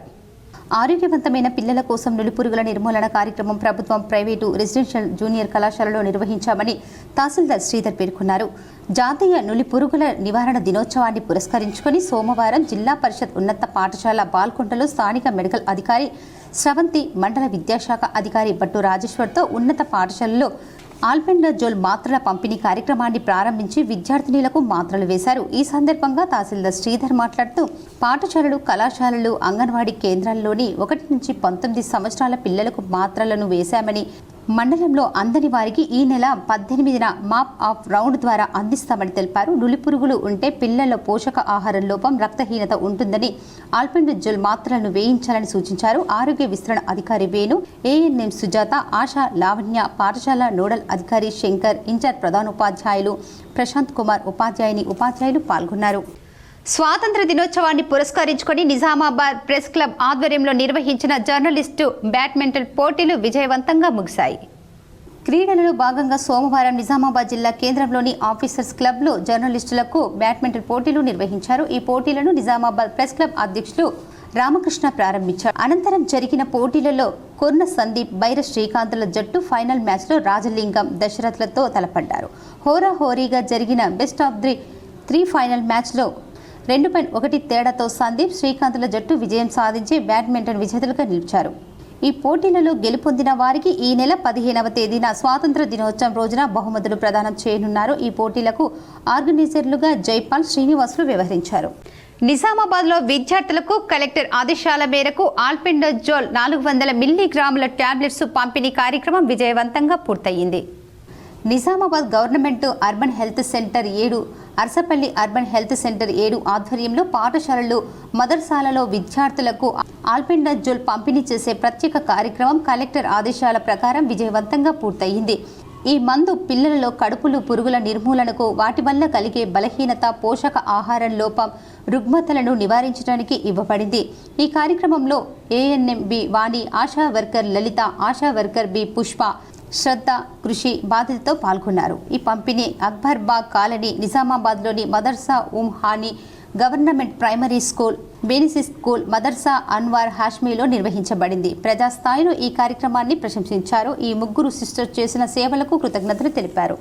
ఆరోగ్యవంతమైన పిల్లల కోసం నులిపురుగుల నిర్మూలన కార్యక్రమం ప్రభుత్వం, ప్రైవేటు, రెసిడెన్షియల్ జూనియర్ కళాశాలలో నిర్వహించామని తహసీల్దార్ శ్రీధర్ పేర్కొన్నారు. జాతీయ నులిపురుగుల నివారణ దినోత్సవాన్ని పురస్కరించుకొని సోమవారం జిల్లా పరిషత్ ఉన్నత పాఠశాల బాల్కొండలో స్థానిక మెడికల్ అధికారి శ్రవంతి, మండల విద్యాశాఖ అధికారి బట్టు రాజేశ్వర్తో ఉన్నత పాఠశాలలో ఆల్బెండజోల్ మాత్రల పంపిణీ కార్యక్రమాన్ని ప్రారంభించి విద్యార్థినులకు మాత్రలు వేశారు. ఈ సందర్భంగా తహసీల్దార్ శ్రీధర్ మాట్లాడుతూ, పాఠశాలలు, కళాశాలలు, అంగన్వాడీ కేంద్రాల్లోని 1 నుంచి 19 సంవత్సరాల పిల్లలకు మాత్రలను వేశామని, మండలంలో అందని వారికి ఈ నెల 18న మాప్ ఆఫ్ రౌండ్ ద్వారా అందిస్తామని తెలిపారు. నులిపురుగులు ఉంటే పిల్లల్లో పోషక ఆహార లోపం, రక్తహీనత ఉంటుందని ఆల్బెండజోల్ మాత్రలను వేయించాలని సూచించారు. ఆరోగ్య విస్తరణ అధికారి వేణు, ఏఎన్ఎం సుజాత, ఆశా, లావణ్య, పాఠశాల నోడల్ అధికారి శంకర్, ఇన్ఛార్జ్ ప్రధానోపాధ్యాయులు ప్రశాంత్ కుమార్, ఉపాధ్యాయులు పాల్గొన్నారు. స్వాతంత్ర దినోత్సవాన్ని పురస్కరించుకొని నిజామాబాద్ ప్రెస్ క్లబ్ ఆధ్వర్యంలో నిర్వహించిన జర్నలిస్టు బ్యాడ్మింటన్ పోటీలు విజయవంతంగా ముగిశాయి. క్రీడలలో భాగంగా సోమవారం నిజామాబాద్ జిల్లా కేంద్రంలోని ఆఫీసర్స్ క్లబ్లో జర్నలిస్టులకు బ్యాడ్మింటన్ పోటీలు నిర్వహించారు. ఈ పోటీలను నిజామాబాద్ ప్రెస్ క్లబ్ అధ్యక్షులు రామకృష్ణ ప్రారంభించారు. అనంతరం జరిగిన పోటీలలో కొర్న సందీప్, బైర శ్రీకాంత్ల జట్టు ఫైనల్ మ్యాచ్లో రాజలింగం, దశరథ్లతో తలపడ్డారు. హోరాహోరీగా జరిగిన బెస్ట్ ఆఫ్ ది 3 ఫైనల్ మ్యాచ్లో 2-1 తేడాతో సందీప్, శ్రీకాంత్ల జట్టు విజయం సాధించి బ్యాడ్మింటన్ విజేతలుగా నిలిచారు. ఈ పోటీలలో గెలుపొందిన వారికి ఈ నెల 15వ తేదీన స్వాతంత్ర దినోత్సవం రోజున బహుమతులు ప్రదానం చేయనున్నారు. ఈ పోటీలకు ఆర్గనైజర్లుగా జైపాల్, శ్రీనివాసులు వ్యవహరించారు. నిజామాబాద్లో విద్యార్థులకు కలెక్టర్ ఆదేశాల మేరకు ఆల్బెండజోల్ 400 మిల్లీగ్రాముల టాబ్లెట్స్ పంపిణీ కార్యక్రమం విజయవంతంగా పూర్తయింది. Nizamabad government urban health centre 7, Arsapalli urban health centre 7 ఆధ్వర్యంలో పాఠశాలలు, మదర్సాలలో విద్యార్థులకు ఆల్బెండజోల్ పంపిణీ చేసే ప్రత్యేక కార్యక్రమం కలెక్టర్ ఆదేశాల ప్రకారం విజయవంతంగా పూర్తయింది. ఈ మందు పిల్లలలో కడుపులు పురుగుల నిర్మూలనకు, వాటి వల్ల కలిగే బలహీనత, పోషక ఆహారం లోపం, రుగ్మతలను నివారించడానికి ఇవ్వబడింది. ఈ కార్యక్రమంలో ఏఎన్ఎం బి వాణి, ఆశా వర్కర్ లలిత, ఆశా వర్కర్ బి పుష్ప, శ్రద్ధ, కృషి బాధితులతో పాల్గొన్నారు. ఈ పంపిణీ అక్బర్బాగ్ కాలనీ, నిజామాబాద్లోని మదర్సా హాని గవర్నమెంట్ ప్రైమరీ స్కూల్, బెనిసి స్కూల్, మదర్సా అన్వార్ హాష్మీలో నిర్వహించబడింది. ప్రజాస్థాయిలో ఈ కార్యక్రమాన్ని ప్రశంసించారు. ఈ ముగ్గురు సిస్టర్ చేసిన సేవలకు కృతజ్ఞతలు తెలిపారు.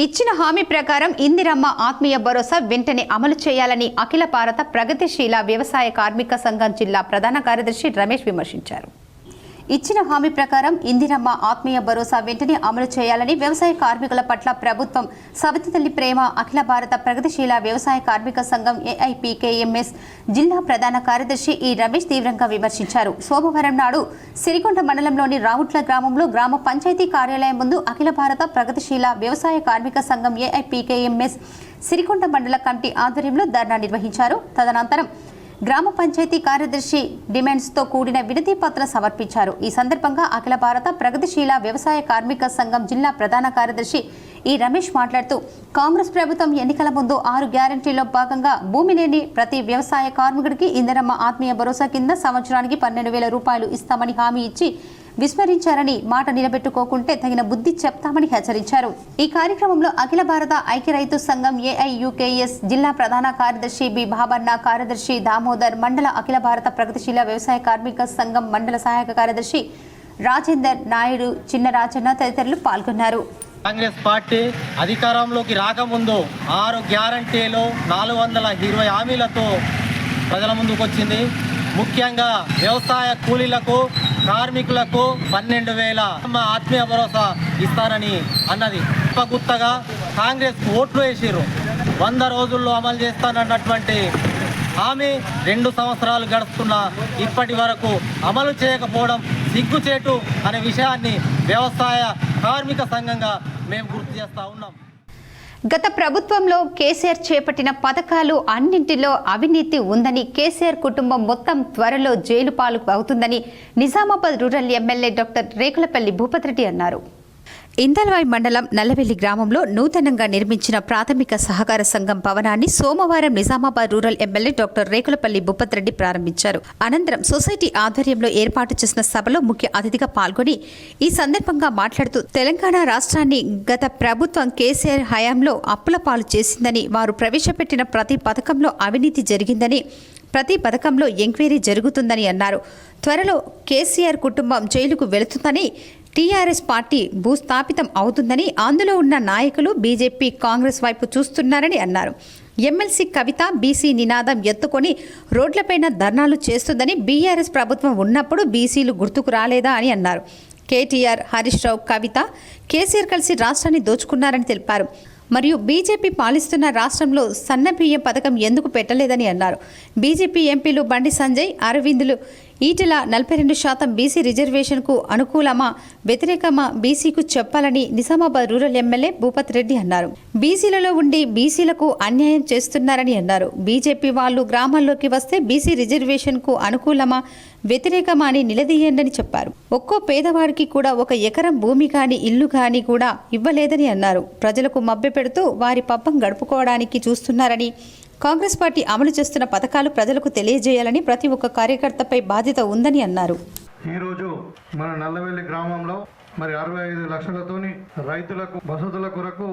ఇచ్చిన హామీ ప్రకారం ఇందిరమ్మ ఆత్మీయ భరోసా వెంటనే అమలు చేయాలని అఖిల భారత ప్రగతిశీల వ్యవసాయ కార్మిక సంఘం జిల్లా ప్రధాన కార్యదర్శి రమేష్ విమర్శించారు. ఇచ్చిన హామీ ప్రకారం ఇందిరమ్మ ఆత్మీయ భరోసా వెంటనే అమలు చేయాలని, వ్యవసాయ కార్మికుల పట్ల ప్రభుత్వం సవతి తల్లి ప్రేమ అఖిల భారత ప్రగతిశీల వ్యవసాయ కార్మిక సంఘం ఏఐపీకేఎంఎస్ జిల్లా ప్రధాన కార్యదర్శి ఈ రమేష్ తీవ్రంగా విమర్శించారు. సోమవారం నాడు సిరికొండ మండలంలోని రావుట్ల గ్రామంలో గ్రామ పంచాయతీ కార్యాలయం ముందు అఖిల భారత ప్రగతిశీల వ్యవసాయ కార్మిక సంఘం ఏఐపీకేఎంఎస్ సిరికొండ మండల కమిటీ ఆధ్వర్యంలో ధర్నా నిర్వహించారు. తదనంతరం గ్రామ పంచాయతీ కార్యదర్శి డిమాండ్స్తో కూడిన వినతి పత్రం సమర్పించారు. ఈ సందర్భంగా అఖిల భారత ప్రగతిశీల వ్యవసాయ కార్మిక సంఘం జిల్లా ప్రధాన కార్యదర్శి ఈ రమేష్ మాట్లాడుతూ, కాంగ్రెస్ ప్రభుత్వం ఎన్నికల ముందు 6 గ్యారంటీల్లో భాగంగా భూమి లేని ప్రతి వ్యవసాయ కార్మికుడికి ఇందిరమ్మ ఆత్మీయ భరోసా కింద సంవత్సరానికి 12,000 రూపాయలు ఇస్తామని హామీ ఇచ్చి విస్మరించారని, మాట నిలబెట్టుకోకుంటే తగిన బుద్ధి చెప్తామని హెచ్చరించారు. ఈ కార్యక్రమంలో అఖిల భారత ఐక్య రైతు సంఘం ఏఐయుకేఎస్ జిల్లా ప్రధాన కార్యదర్శి బి బాబన్న, కార్యదర్శి దామోదర్, మండల అఖిల భారత ప్రగతిశీల వ్యవసాయ కార్మిక సంఘం మండల సహాయక కార్యదర్శి రాజేందర్ నాయుడు, చిన్నరాజన్న తదితరులు పాల్గొన్నారు. కాంగ్రెస్ పార్టీ అధికారంలోకి రాకముందు 6 గ్యారంటీలు 420 హామీలతో ప్రజల ముందుకు వచ్చింది. ముఖ్యంగా వ్యవసాయ కూలీలకు, కార్మికులకు 12,000 ఆత్మీయ భరోసా ఇస్తారని అన్నది. గుత్తగా కాంగ్రెస్ ఓట్లు వేసిర్రు. 100 రోజుల్లో అమలు చేస్తానన్నటువంటి హామీ 2 సంవత్సరాలు గడుస్తున్నా ఇప్పటి వరకు అమలు చేయకపోవడం సిగ్గుచేటు అనే విషయాన్ని వ్యవసాయ కార్మిక సంఘంగా మేము గుర్తు చేస్తూ ఉన్నాం. గత ప్రభుత్వంలో కేసీఆర్ చేపట్టిన పథకాలు అన్నింటిలో అవినీతి ఉందని, కేసీఆర్ కుటుంబం మొత్తం త్వరలో జైలు పాలు అవుతుందని Nizamabad rural MLA doctor Rekulapalli Bhupathi Reddy అన్నారు. ఇందల్వాయి మండలం నల్లవెల్లి గ్రామంలో నూతనంగా నిర్మించిన ప్రాథమిక సహకార సంఘం భవనాన్ని సోమవారం Nizamabad rural MLA doctor Rekulapalli Bhupathi Reddy ప్రారంభించారు. అనంతరం సొసైటీ ఆధ్వర్యంలో ఏర్పాటు చేసిన సభలో ముఖ్య అతిథిగా పాల్గొని ఈ సందర్భంగా మాట్లాడుతూ తెలంగాణ రాష్ట్రాన్ని గత ప్రభుత్వం కేసీఆర్ హయాంలో అప్పుల పాలు చేసిందని, వారు ప్రవేశపెట్టిన ప్రతి పథకంలో అవినీతి జరిగిందని, ప్రతి పథకంలో ఎంక్వైరీ జరుగుతుందని అన్నారు. త్వరలో కేసీఆర్ కుటుంబం జైలుకు వెళుతుందని, టీఆర్ఎస్ పార్టీ భూస్థాపితం అవుతుందని, అందులో ఉన్న నాయకులు బీజేపీ, కాంగ్రెస్ వైపు చూస్తున్నారని అన్నారు. ఎమ్మెల్సీ కవిత బీసీ నినాదం ఎత్తుకొని రోడ్లపైన ధర్నాలు చేస్తుందని, బీఆర్ఎస్ ప్రభుత్వం ఉన్నప్పుడు బీసీలు గుర్తుకు రాలేదా అని అన్నారు. కేటీఆర్, హరీష్ రావు, కవిత, కేసీఆర్ కలిసి రాష్ట్రాన్ని దోచుకున్నారని తెలిపారు. మరియు బీజేపీ పాలిస్తున్న రాష్ట్రంలో సన్నబియ్యం పథకం ఎందుకు పెట్టలేదని అన్నారు. బీజేపీ ఎంపీలు బండి సంజయ్, అరవిందులు, ఈటెల 42% బీసీ రిజర్వేషన్కు అనుకూలమా వ్యతిరేకమా బీసీకు చెప్పాలని నిజామాబాద్ రూరల్ ఎమ్మెల్యే భూపతిరెడ్డి అన్నారు. బీసీలలో ఉండి బీసీలకు అన్యాయం చేస్తున్నారని అన్నారు. బీజేపీ వాళ్ళు గ్రామాల్లోకి వస్తే బీసీ రిజర్వేషన్కు అనుకూలమా వ్యతిరేకమా అని నిలదీయండని చెప్పారు. ఒక్కో పేదవాడికి కూడా 1 ఎకరం భూమి కానీ ఇల్లు కానీ కూడా ఇవ్వలేదని అన్నారు. ప్రజలకు మభ్యపెడుతూ వారి పబ్బం గడుపుకోవడానికి చూస్తున్నారని, కాంగ్రెస్ పార్టీ అమలు చేస్తున్న పథకాలు ప్రజలకు తెలియజేయాలని ప్రతి ఒక్క కార్యకర్తపై బాధ్యత ఉందని అన్నారు. ఈరోజు మన నల్లవెల్లి గ్రామంలో 65 లక్షలతోని రైతులకు వసతుల కొరకు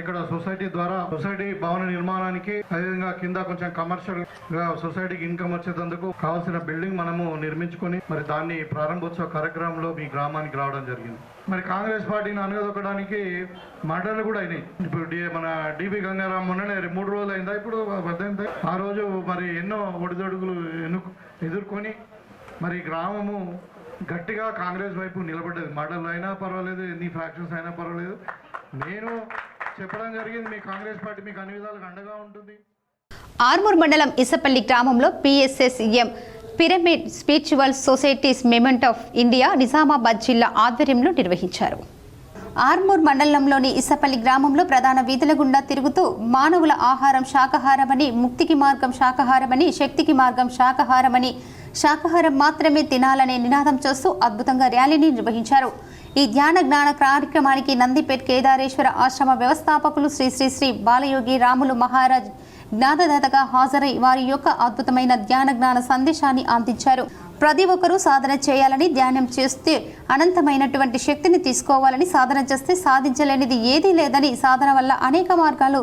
ఇక్కడ సొసైటీ ద్వారా సొసైటీ భవన నిర్మాణానికి, అదేవిధంగా కింద కొంచెం కమర్షియల్ గా సొసైటీకి ఇన్కమ్ వచ్చేందుకు కావాల్సిన బిల్డింగ్ మనము నిర్మించుకొని దాన్ని ప్రారంభోత్సవ కార్యక్రమంలో మీ గ్రామానికి రావడం జరిగింది. కాంగ్రెస్ పార్టీని అనగదొక్కడానికి మర్డర్లు కూడా అయినాయి. ఇప్పుడు మన డిబి గంగారాం మొన్ననే 3 రోజులు అయిందా, ఇప్పుడు 18. ఆ రోజు ఎన్నో ఒడిదొడుగులు ఎదుర్కొని గ్రామము గట్టిగా కాంగ్రెస్ వైపు నిలబడ్డది. మర్డర్లు అయినా పర్వాలేదు, ఎన్ని ఫ్రాక్షన్స్ అయినా పర్వాలేదు, నేను చెప్పడం జరిగింది మీ కాంగ్రెస్ పార్టీ మీకు అన్ని విధాలుగా అండగా ఉంటుంది. ఆర్మూర్ మండలం ఇసపల్లి గ్రామంలో PSSM pyramid spiritual societies movement of India Nizamabad జిల్లా ఆధ్వర్యంలో నిర్వహించారు. ఆర్మూర్ మండలంలోని ఇసపల్లి గ్రామంలో ప్రధాన వీధుల గుండా తిరుగుతూ మానవుల ఆహారం శాకాహారమని, ముక్తికి మార్గం శాకాహారమని, శక్తికి మార్గం శాకాహారమని, శాకాహారం మాత్రమే తినాలనే నినాదం చేస్తూ అద్భుతంగా ర్యాలీని నిర్వహించారు. ఈ ధ్యాన జ్ఞాన కార్యక్రమానికి నందిపేట్ కేదారేశ్వర ఆశ్రమ వ్యవస్థాపకులు శ్రీ శ్రీ శ్రీ బాలయోగి రాములు మహారాజ్ జ్ఞానదాతగా హాజరై వారి యొక్క అద్భుతమైన జ్ఞాన సందేశాన్ని అందించారు. ప్రతి ఒక్కరూ సాధన చేయాలని, ధ్యానం చేస్తే అనంతమైనటువంటి శక్తిని తీసుకోవాలని, సాధన చేస్తే సాధించలేనిది ఏదీ లేదని, సాధన వల్ల అనేక మార్గాలు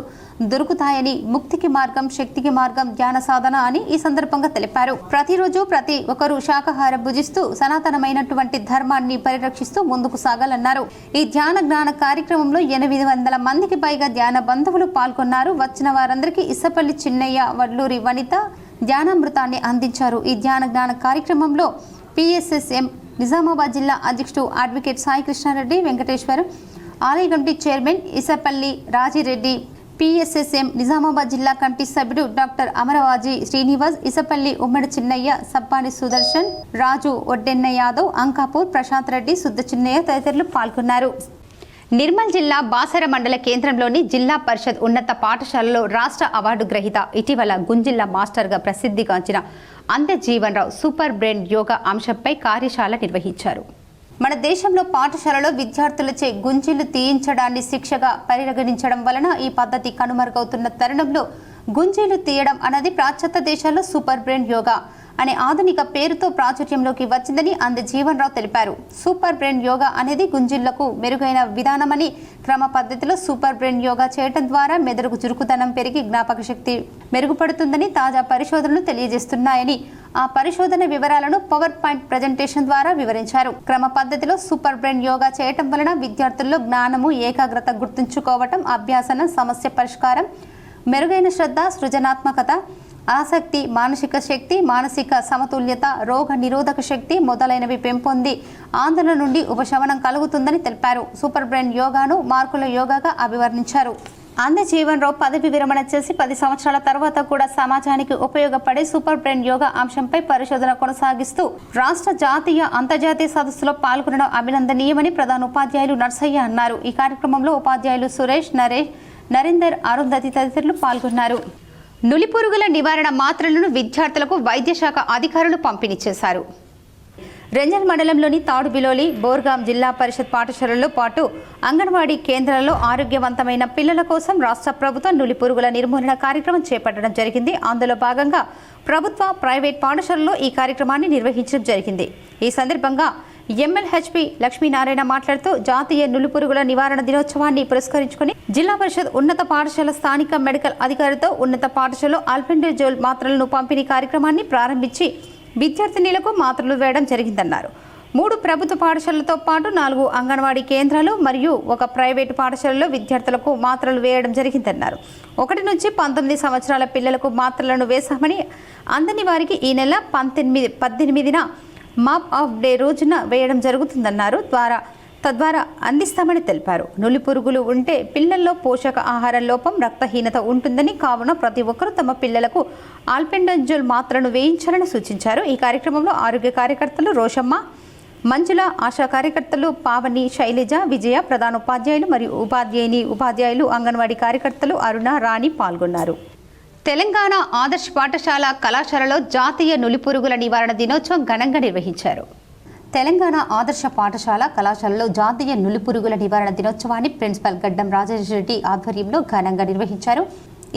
దొరుకుతాయని, ముక్తికి మార్గం శక్తికి మార్గం ధ్యాన సాధన అని ఈ సందర్భంగా తెలిపారు. ప్రతిరోజు ప్రతి ఒక్కరూ శాకాహారం భుజిస్తూ సనాతనమైనటువంటి ధర్మాన్ని పరిరక్షిస్తూ ముందుకు సాగాలన్నారు. ఈ ధ్యాన జ్ఞాన కార్యక్రమంలో 800 మందికి పైగా ధ్యాన బంధువులు పాల్గొన్నారు. వచ్చిన వారందరికీ ఇసపల్లి చిన్నయ్య, వడ్లూరి వనిత ధ్యానామృతాన్ని అందించారు. ఈ ధ్యాన జ్ఞాన కార్యక్రమంలో PSSM నిజామాబాద్ జిల్లా అధ్యక్షుడు అడ్వకేట్ సాయి కృష్ణారెడ్డి, వెంకటేశ్వరం, ఆలయ committee chairman Isapalli Rajireddy, PSSM Nizamabad జిల్లా కమిటీ సభ్యుడు డాక్టర్ అమరవాజీ శ్రీనివాస్, ఇసపల్లి ఉమ్మడి చిన్నయ్య, సప్పాని సుదర్శన్, రాజు, ఒడ్డెన్న యాదవ్, అంకాపూర్ ప్రశాంత్ రెడ్డి, సుద్ద చిన్నయ్య తదితరులు పాల్గొన్నారు. నిర్మల్ జిల్లా బాసర మండల కేంద్రంలోని జిల్లా పరిషత్ ఉన్నత పాఠశాలలో రాష్ట్ర అవార్డు గ్రహీత, ఇటీవల గుంజిల్లా మాస్టర్గా ప్రసిద్ధిగాంచిన అందే జీవన్ రావు సూపర్ బ్రెయిన్ యోగా అంశంపై కార్యశాల నిర్వహించారు. మన దేశంలో పాఠశాలలో విద్యార్థులచే గుంజీలు తీయించడాన్ని శిక్షగా పరిగణించడం వలన ఈ పద్ధతి కనుమరుగవుతున్న తరుణంలో గుంజీలు తీయడం అనేది పాశ్చాత్య దేశాల్లో సూపర్ బ్రెయిన్ యోగా అనే ఆధునిక పేరుతో ప్రాచుర్యంలోకి వచ్చిందని అందే జీవన్ రావు తెలిపారు. సూపర్ బ్రెయిన్ యోగా అనేది గుంజీళ్లకు మెరుగైన విధానమని, క్రమ పద్ధతిలో సూపర్ బ్రెయిన్ యోగా చేయటం ద్వారా మెదడుకు చురుకుదనం పెరిగి జ్ఞాపక శక్తి మెరుగుపడుతుందని తాజా పరిశోధనలు తెలియజేస్తున్నాయని ఆ పరిశోధన వివరాలను పవర్ పాయింట్ ప్రజెంటేషన్ ద్వారా వివరించారు. క్రమ పద్ధతిలో సూపర్ బ్రెయిన్ యోగా చేయటం వలన విద్యార్థుల్లో జ్ఞానము, ఏకాగ్రత, గుర్తుంచుకోవటం, అభ్యాసనం, సమస్య పరిష్కారం, మెరుగైన శ్రద్ధ, సృజనాత్మకత, ఆసక్తి, మానసిక శక్తి, మానసిక సమతుల్యత, రోగ నిరోధక శక్తి మొదలైనవి పెంపొంది ఆందోళన నుండి ఉపశమనం కలుగుతుందని తెలిపారు. సూపర్ బ్రెయిన్ యోగాను మార్కుల యోగాగా అభివర్ణించారు. అంద జీవన్ రావు పదవి విరమణ చేసి 10 సంవత్సరాల తర్వాత కూడా సమాజానికి ఉపయోగపడే సూపర్ బ్రెయిన్ యోగా అంశంపై పరిశోధన కొనసాగిస్తూ రాష్ట్ర, జాతీయ, అంతర్జాతీయ సదస్సులో పాల్గొనడం అభినందనీయమని ప్రధాన ఉపాధ్యాయులు నర్సయ్య అన్నారు. ఈ కార్యక్రమంలో ఉపాధ్యాయులు సురేష్, నరేష్, నరేందర్, అరుంధతి తదితరులు పాల్గొన్నారు. నులిపురుగుల నివారణ మాత్రలను విద్యార్థులకు వైద్యశాఖ అధికారులు పంపిణీ చేశారు. రెంజల్ మండలంలోని తాడుబిలోలి, బోర్గాం జిల్లా పరిషత్ పాఠశాలల్లో పాటు అంగన్వాడీ కేంద్రాల్లో ఆరోగ్యవంతమైన పిల్లల కోసం రాష్ట్ర ప్రభుత్వం నులిపురుగుల నిర్మూలన కార్యక్రమం చేపట్టడం జరిగింది. అందులో భాగంగా ప్రభుత్వ, ప్రైవేట్ పాఠశాలల్లో ఈ కార్యక్రమాన్ని నిర్వహించడం జరిగింది. ఈ సందర్భంగా ఎమ్మెల్హెచ్పి లక్ష్మీనారాయణ మాట్లాడుతూ జాతీయ నులిపురుగుల నివారణ దినోత్సవాన్ని పురస్కరించుకుని జిల్లా పరిషత్ ఉన్నత పాఠశాల స్థానిక మెడికల్ అధికారితో ఉన్నత పాఠశాలలో ఆల్బెండజోల్ మాత్రలను పంపిణీ కార్యక్రమాన్ని ప్రారంభించి విద్యార్థినులకు మాత్రలు వేయడం జరిగిందన్నారు. 3 ప్రభుత్వ పాఠశాలలతో పాటు 4 అంగన్వాడీ కేంద్రాలు మరియు 1 ప్రైవేటు పాఠశాలలో విద్యార్థులకు మాత్రలు వేయడం జరిగిందన్నారు. 1 నుంచి 19 సంవత్సరాల పిల్లలకు మాత్రలను వేశామని, అందని వారికి ఈ నెల 18న మాప్ ఆఫ్ డే రోజున వేయడం జరుగుతుందన్నారు. తద్వారా అందిస్తామని తెలిపారు. నులిపురుగులు ఉంటే పిల్లల్లో పోషక ఆహార లోపం, రక్తహీనత ఉంటుందని, కావున ప్రతి ఒక్కరూ తమ పిల్లలకు ఆల్బెండజోల్ మాత్రను వేయించాలని సూచించారు. ఈ కార్యక్రమంలో ఆరోగ్య కార్యకర్తలు రోషమ్మ, మంజుల, ఆశా కార్యకర్తలు పావని, శైలజ, విజయ, ప్రధాన ఉపాధ్యాయులు మరియు ఉపాధ్యాయులు, అంగన్వాడీ కార్యకర్తలు అరుణ, రాణి పాల్గొన్నారు. తెలంగాణ ఆదర్శ పాఠశాల కళాశాలలో జాతీయ నులిపురుగుల నివారణ దినోత్సవం ఘనంగా నిర్వహించారు. తెలంగాణ ఆదర్శ పాఠశాల కళాశాలలో జాతీయ నులిపురుగుల నివారణ దినోత్సవాన్ని ప్రిన్సిపల్ గడ్డం రాజేష్ రెడ్డి ఆధ్వర్యంలో ఘనంగా నిర్వహించారు.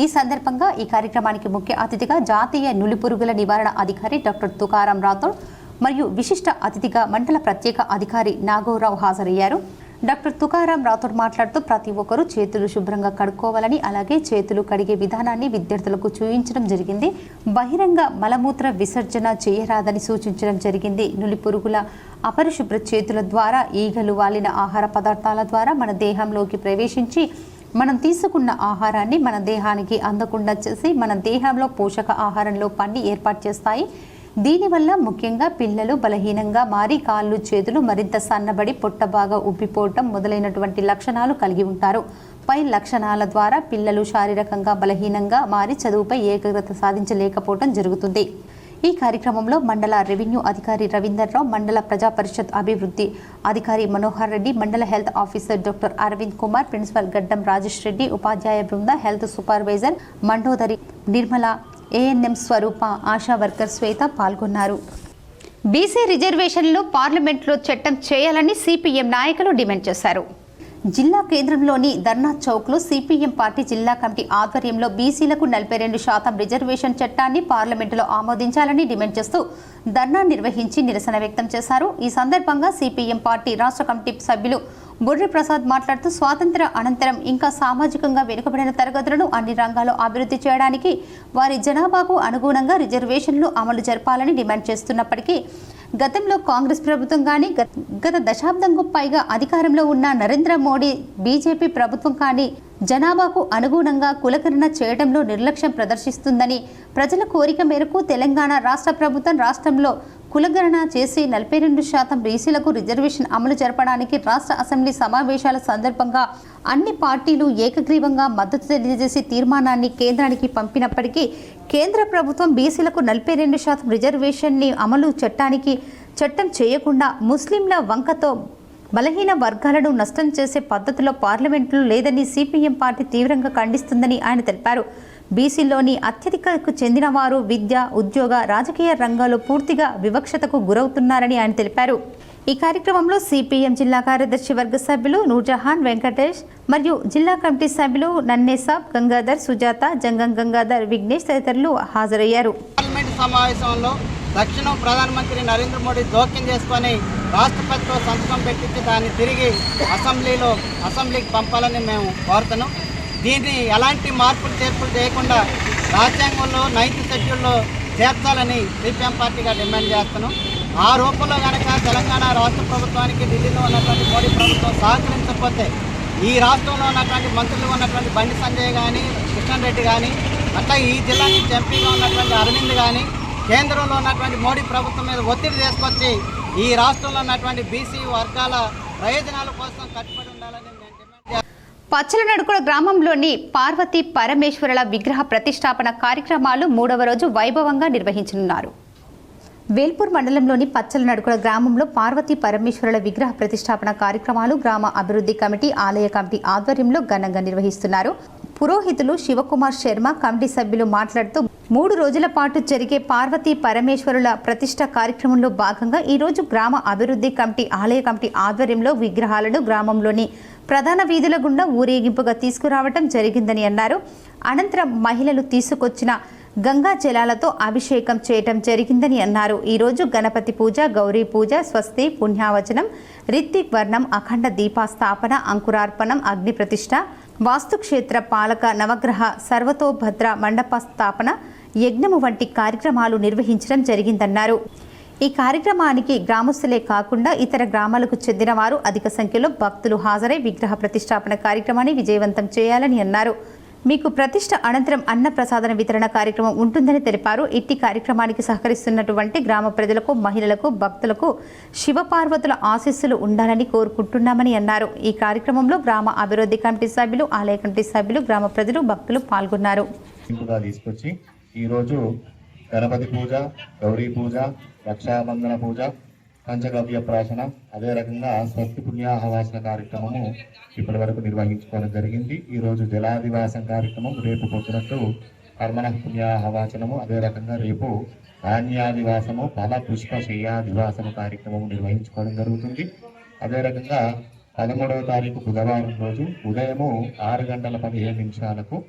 ఈ సందర్భంగా ఈ కార్యక్రమానికి ముఖ్య అతిథిగా జాతీయ నులిపురుగుల నివారణ అధికారి డాక్టర్ తుకారాం రాథోడ్ మరియు విశిష్ట అతిథిగా మండల ప్రత్యేక అధికారి నాగోరావు హాజరయ్యారు. డాక్టర్ తుకారాం రాథోడ్ మాట్లాడుతూ ప్రతి ఒక్కరూ చేతులు శుభ్రంగా కడుక్కోవాలని, అలాగే చేతులు కడిగే విధానాన్ని విద్యార్థులకు చూపించడం జరిగింది. బహిరంగ మలమూత్ర విసర్జన చేయరాదని సూచించడం జరిగింది. నులిపురుగుల అపరిశుభ్ర చేతుల ద్వారా ఈగలు వాలిన ఆహార పదార్థాల ద్వారా మన దేహంలోకి ప్రవేశించి మనం తీసుకున్న ఆహారాన్ని మన దేహానికి అందకుండా చేసి మన దేహంలో పోషక ఆహారం లోపాన్ని ఏర్పాటు చేస్తాయి. దీనివల్ల ముఖ్యంగా పిల్లలు బలహీనంగా మారి కాళ్ళు, చేతులు మరింత సన్నబడి పొట్ట బాగా ఉబ్బిపోవటం మొదలైనటువంటి లక్షణాలు కలిగి ఉంటారు. పై లక్షణాల ద్వారా పిల్లలు శారీరకంగా బలహీనంగా మారి చదువుపై ఏకాగ్రత సాధించలేకపోవడం జరుగుతుంది. ఈ కార్యక్రమంలో మండల రెవెన్యూ అధికారి రవీందర్ రావు, మండల ప్రజా పరిషత్ అభివృద్ధి అధికారి Manohar Reddy, mandal health officer doctor Aravind Kumar, principal Gaddam Rajesh Reddy, ఉపాధ్యాయ బృంద, health supervisor Mandodari Nirmala, ANM Swaroopa, ASHA worker Swetha పాల్గొన్నారు. బీసీ రిజర్వేషన్లు పార్లమెంట్లో చట్టం చేయాలని సిపిఎం నాయకులు డిమాండ్ చేశారు. జిల్లా కేంద్రంలోని ధర్నా చౌక్లో సిపిఎం పార్టీ జిల్లా కమిటీ ఆధ్వర్యంలో బీసీలకు 42% రిజర్వేషన్ చట్టాన్ని పార్లమెంటులో ఆమోదించాలని డిమాండ్ చేస్తూ ధర్నా నిర్వహించి నిరసన వ్యక్తం చేశారు. ఈ సందర్భంగా సిపిఎం పార్టీ రాష్ట్ర కమిటీ సభ్యులు బుర్రి ప్రసాద్ మాట్లాడుతూ స్వాతంత్ర అనంతరం ఇంకా సామాజికంగా వెనుకబడిన తరగతులను అన్ని రంగాల్లో అభివృద్ధి చేయడానికి వారి జనాభాకు అనుగుణంగా రిజర్వేషన్లు అమలు జరపాలని డిమాండ్ చేస్తున్నప్పటికీ గతంలో కాంగ్రెస్ ప్రభుత్వం కానీ గత దశాబ్దంకు పైగా అధికారంలో ఉన్న నరేంద్ర మోడీ బీజేపీ ప్రభుత్వం కానీ జనాభాకు అనుగుణంగా కులగణన చేయడంలో నిర్లక్ష్యం ప్రదర్శిస్తుందని, ప్రజల కోరిక మేరకు తెలంగాణ రాష్ట్ర ప్రభుత్వం రాష్ట్రంలో కులగణన చేసి 42% బీసీలకు రిజర్వేషన్ అమలు జరపడానికి రాష్ట్ర అసెంబ్లీ సమావేశాల సందర్భంగా అన్ని పార్టీలు ఏకగ్రీవంగా మద్దతు తెలియజేసి తీర్మానాన్ని కేంద్రానికి పంపినప్పటికీ కేంద్ర ప్రభుత్వం బీసీలకు 42% రిజర్వేషన్ని అమలు చట్టం చేయకుండా ముస్లింల వంకతో బలహీన వర్గాలను నష్టం చేసే పద్ధతిలో పార్లమెంటులో లేదని సిపిఎం పార్టీ తీవ్రంగా ఖండిస్తుందని ఆయన తెలిపారు. బీసీలోని అత్యధికకు చెందిన వారు విద్య, ఉద్యోగ, రాజకీయ రంగాల్లో పూర్తిగా వివక్షతకు గురవుతున్నారని ఆయన తెలిపారు. ఈ కార్యక్రమంలో సిపిఎం జిల్లా కార్యదర్శి వర్గ సభ్యులు నూర్జహాన్, వెంకటేష్ మరియు జిల్లా కమిటీ సభ్యులు నన్నేసాబ్, గంగాధర్, సుజాత, జంగం గంగాధర్, విఘ్నేష్ తదితరులు హాజరయ్యారు. పార్లమెంట్ సమావేశంలో తక్షణం ప్రధానమంత్రి నరేంద్ర మోడీ జోక్యం చేసుకొని రాష్ట్రపతితో సంతకం పెట్టించి దాన్ని తిరిగి అసెంబ్లీకి పంపాలని మేము కోరుతున్నాం. దీన్ని ఎలాంటి మార్పులు చేర్పులు చేయకుండా రాజ్యాంగంలో 9th షెడ్యూల్లో చేర్చాలని సిపిఎం పార్టీగా డిమాండ్ చేస్తున్నాం. ఆ రూపంలో కనుక తెలంగాణ రాష్ట్ర ప్రభుత్వానికి ఢిల్లీలో ఉన్నటువంటి మోడీ ప్రభుత్వం సహకరించకపోతే ఈ రాష్ట్రంలో ఉన్నటువంటి మంత్రులు ఉన్నటువంటి బండి సంజయ్ కానీ, కిషన్ రెడ్డి కానీ, అట్లా ఈ జిల్లా నుంచి ఎంపీగా ఉన్నటువంటి అరవింద్ కానీ కేంద్రంలో ఉన్నటువంటి మోడీ ప్రభుత్వం మీద ఒత్తిడి తీసుకొచ్చి ఈ రాష్ట్రంలో ఉన్నటువంటి బీసీ వర్గాల ప్రయోజనాల కోసం కట్టుబడి ఉండాలని మేము డిమాండ్ చేస్తున్నాం. పచ్చలనడుకుల గ్రామంలోని పార్వతీ పరమేశ్వరుల విగ్రహ ప్రతిష్టాపన కార్యక్రమాలు 3వ రోజు వైభవంగా నిర్వహించనున్నారు. వేల్పూర్ మండలంలోని పచ్చలనడుకుల గ్రామంలో పార్వతీ పరమేశ్వరుల విగ్రహ ప్రతిష్టాపన కార్యక్రమాలు గ్రామ అభివృద్ధి కమిటీ, ఆలయ కమిటీ ఆధ్వర్యంలో ఘనంగా నిర్వహిస్తున్నారు. పురోహితులు శివకుమార్ శర్మ, కమిటీ సభ్యులు మాట్లాడుతూ 3 రోజుల పాటు జరిగే పార్వతీ పరమేశ్వరుల ప్రతిష్ట కార్యక్రమంలో భాగంగా ఈరోజు గ్రామ అభివృద్ధి కమిటీ, ఆలయ కమిటీ ఆధ్వర్యంలో విగ్రహాలను గ్రామంలోని ప్రధాన వీధుల గుండా ఊరేగింపుగా తీసుకురావడం జరిగిందని అన్నారు. అనంతరం మహిళలు తీసుకొచ్చిన గంగా జలాలతో అభిషేకం చేయటం జరిగిందని అన్నారు. ఈరోజు గణపతి పూజ, గౌరీ పూజ, స్వస్తి, పుణ్యావచనం, రిత్విక్ వర్ణం, అఖండ దీపాస్థాపన, అంకురార్పణం, అగ్ని ప్రతిష్ఠ, వాస్తుక్షేత్ర పాలక, నవగ్రహ సర్వతోభద్ర మండప స్థాపన, యజ్ఞము వంటి కార్యక్రమాలు నిర్వహించడం జరిగిందన్నారు. ఈ కార్యక్రమానికి గ్రామస్తులే కాకుండా ఇతర గ్రామాలకు చెందిన వారు అధిక సంఖ్యలో భక్తులు హాజరై విగ్రహ ప్రతిష్టాపన కార్యక్రమాన్ని విజయవంతం చేయాలని అన్నారు. మీకు ప్రతిష్ట అనంతరం అన్న ప్రసాదన వితరణ కార్యక్రమం ఉంటుందని తెలిపారు. ఇట్టి కార్యక్రమానికి సహకరిస్తున్నటువంటి గ్రామ ప్రజలకు, మహిళలకు, భక్తులకు శివపార్వతుల ఆశీస్సులు ఉండాలని కోరుకుంటున్నామని అన్నారు. ఈ కార్యక్రమంలో గ్రామ అభివృద్ధి కమిటీ సభ్యులు, ఆలయ కమిటీ సభ్యులు, గ్రామ ప్రజలు, భక్తులు పాల్గొన్నారు. తీసుకొచ్చి ఈరోజు గణపతి పూజ, గౌరీ పూజ, రక్షాబంధన పూజ, పంచగవ్య ప్రాశన, అదే రకంగా స్వస్తి పుణ్యాహవాసన కార్యక్రమము ఇప్పటి వరకు నిర్వహించుకోవడం జరిగింది. ఈరోజు జలాదివాసం కార్యక్రమం, రేపు పొద్దునట్టు కర్మణ పుణ్యాహవాచనము, అదే రకంగా రేపు ధాన్యాదివాసము, ఫల పుష్ప శయ్యాదివాసము కార్యక్రమము నిర్వహించుకోవడం జరుగుతుంది. అదే రకంగా 13వ తారీఖు బుధవారం రోజు ఉదయము 6:15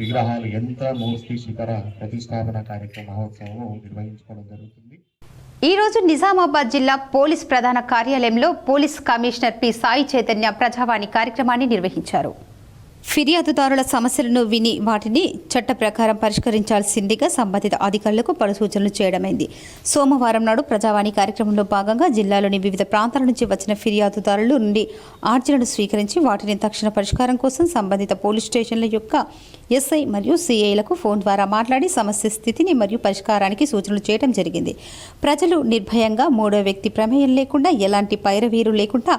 విగ్రహాలు యంత్ర మూర్తి శిఖర ప్రతిష్టాపన కార్యక్రమ మహోత్సవము నిర్వహించుకోవడం జరుగుతుంది. ఈ రోజు నిజామాబాద్ జిల్లా పోలీస్ ప్రధాన కార్యాలయంలో police commissioner P Sai Chaitanya Prajavani కార్యక్రమాన్ని నిర్వహించారు. ఫిర్యాదుదారుల సమస్యలను విని వాటిని చట్ట ప్రకారం పరిష్కరించాల్సిందిగా సంబంధిత అధికారులకు పలు సూచనలు చేయడమైంది. సోమవారం నాడు ప్రజావాణి కార్యక్రమంలో భాగంగా జిల్లాలోని వివిధ ప్రాంతాల నుంచి వచ్చిన ఫిర్యాదుదారుల నుండి ఆర్జీలను స్వీకరించి వాటిని తక్షణ పరిష్కారం కోసం సంబంధిత పోలీస్ స్టేషన్ల యొక్క ఎస్ఐ మరియు సిఐలకు ఫోన్ ద్వారా మాట్లాడి సమస్య స్థితిని మరియు పరిష్కారానికి సూచనలు చేయడం జరిగింది. ప్రజలు నిర్భయంగా మూడో వ్యక్తి ప్రమేయం లేకుండా, ఎలాంటి పైరవీరు లేకుండా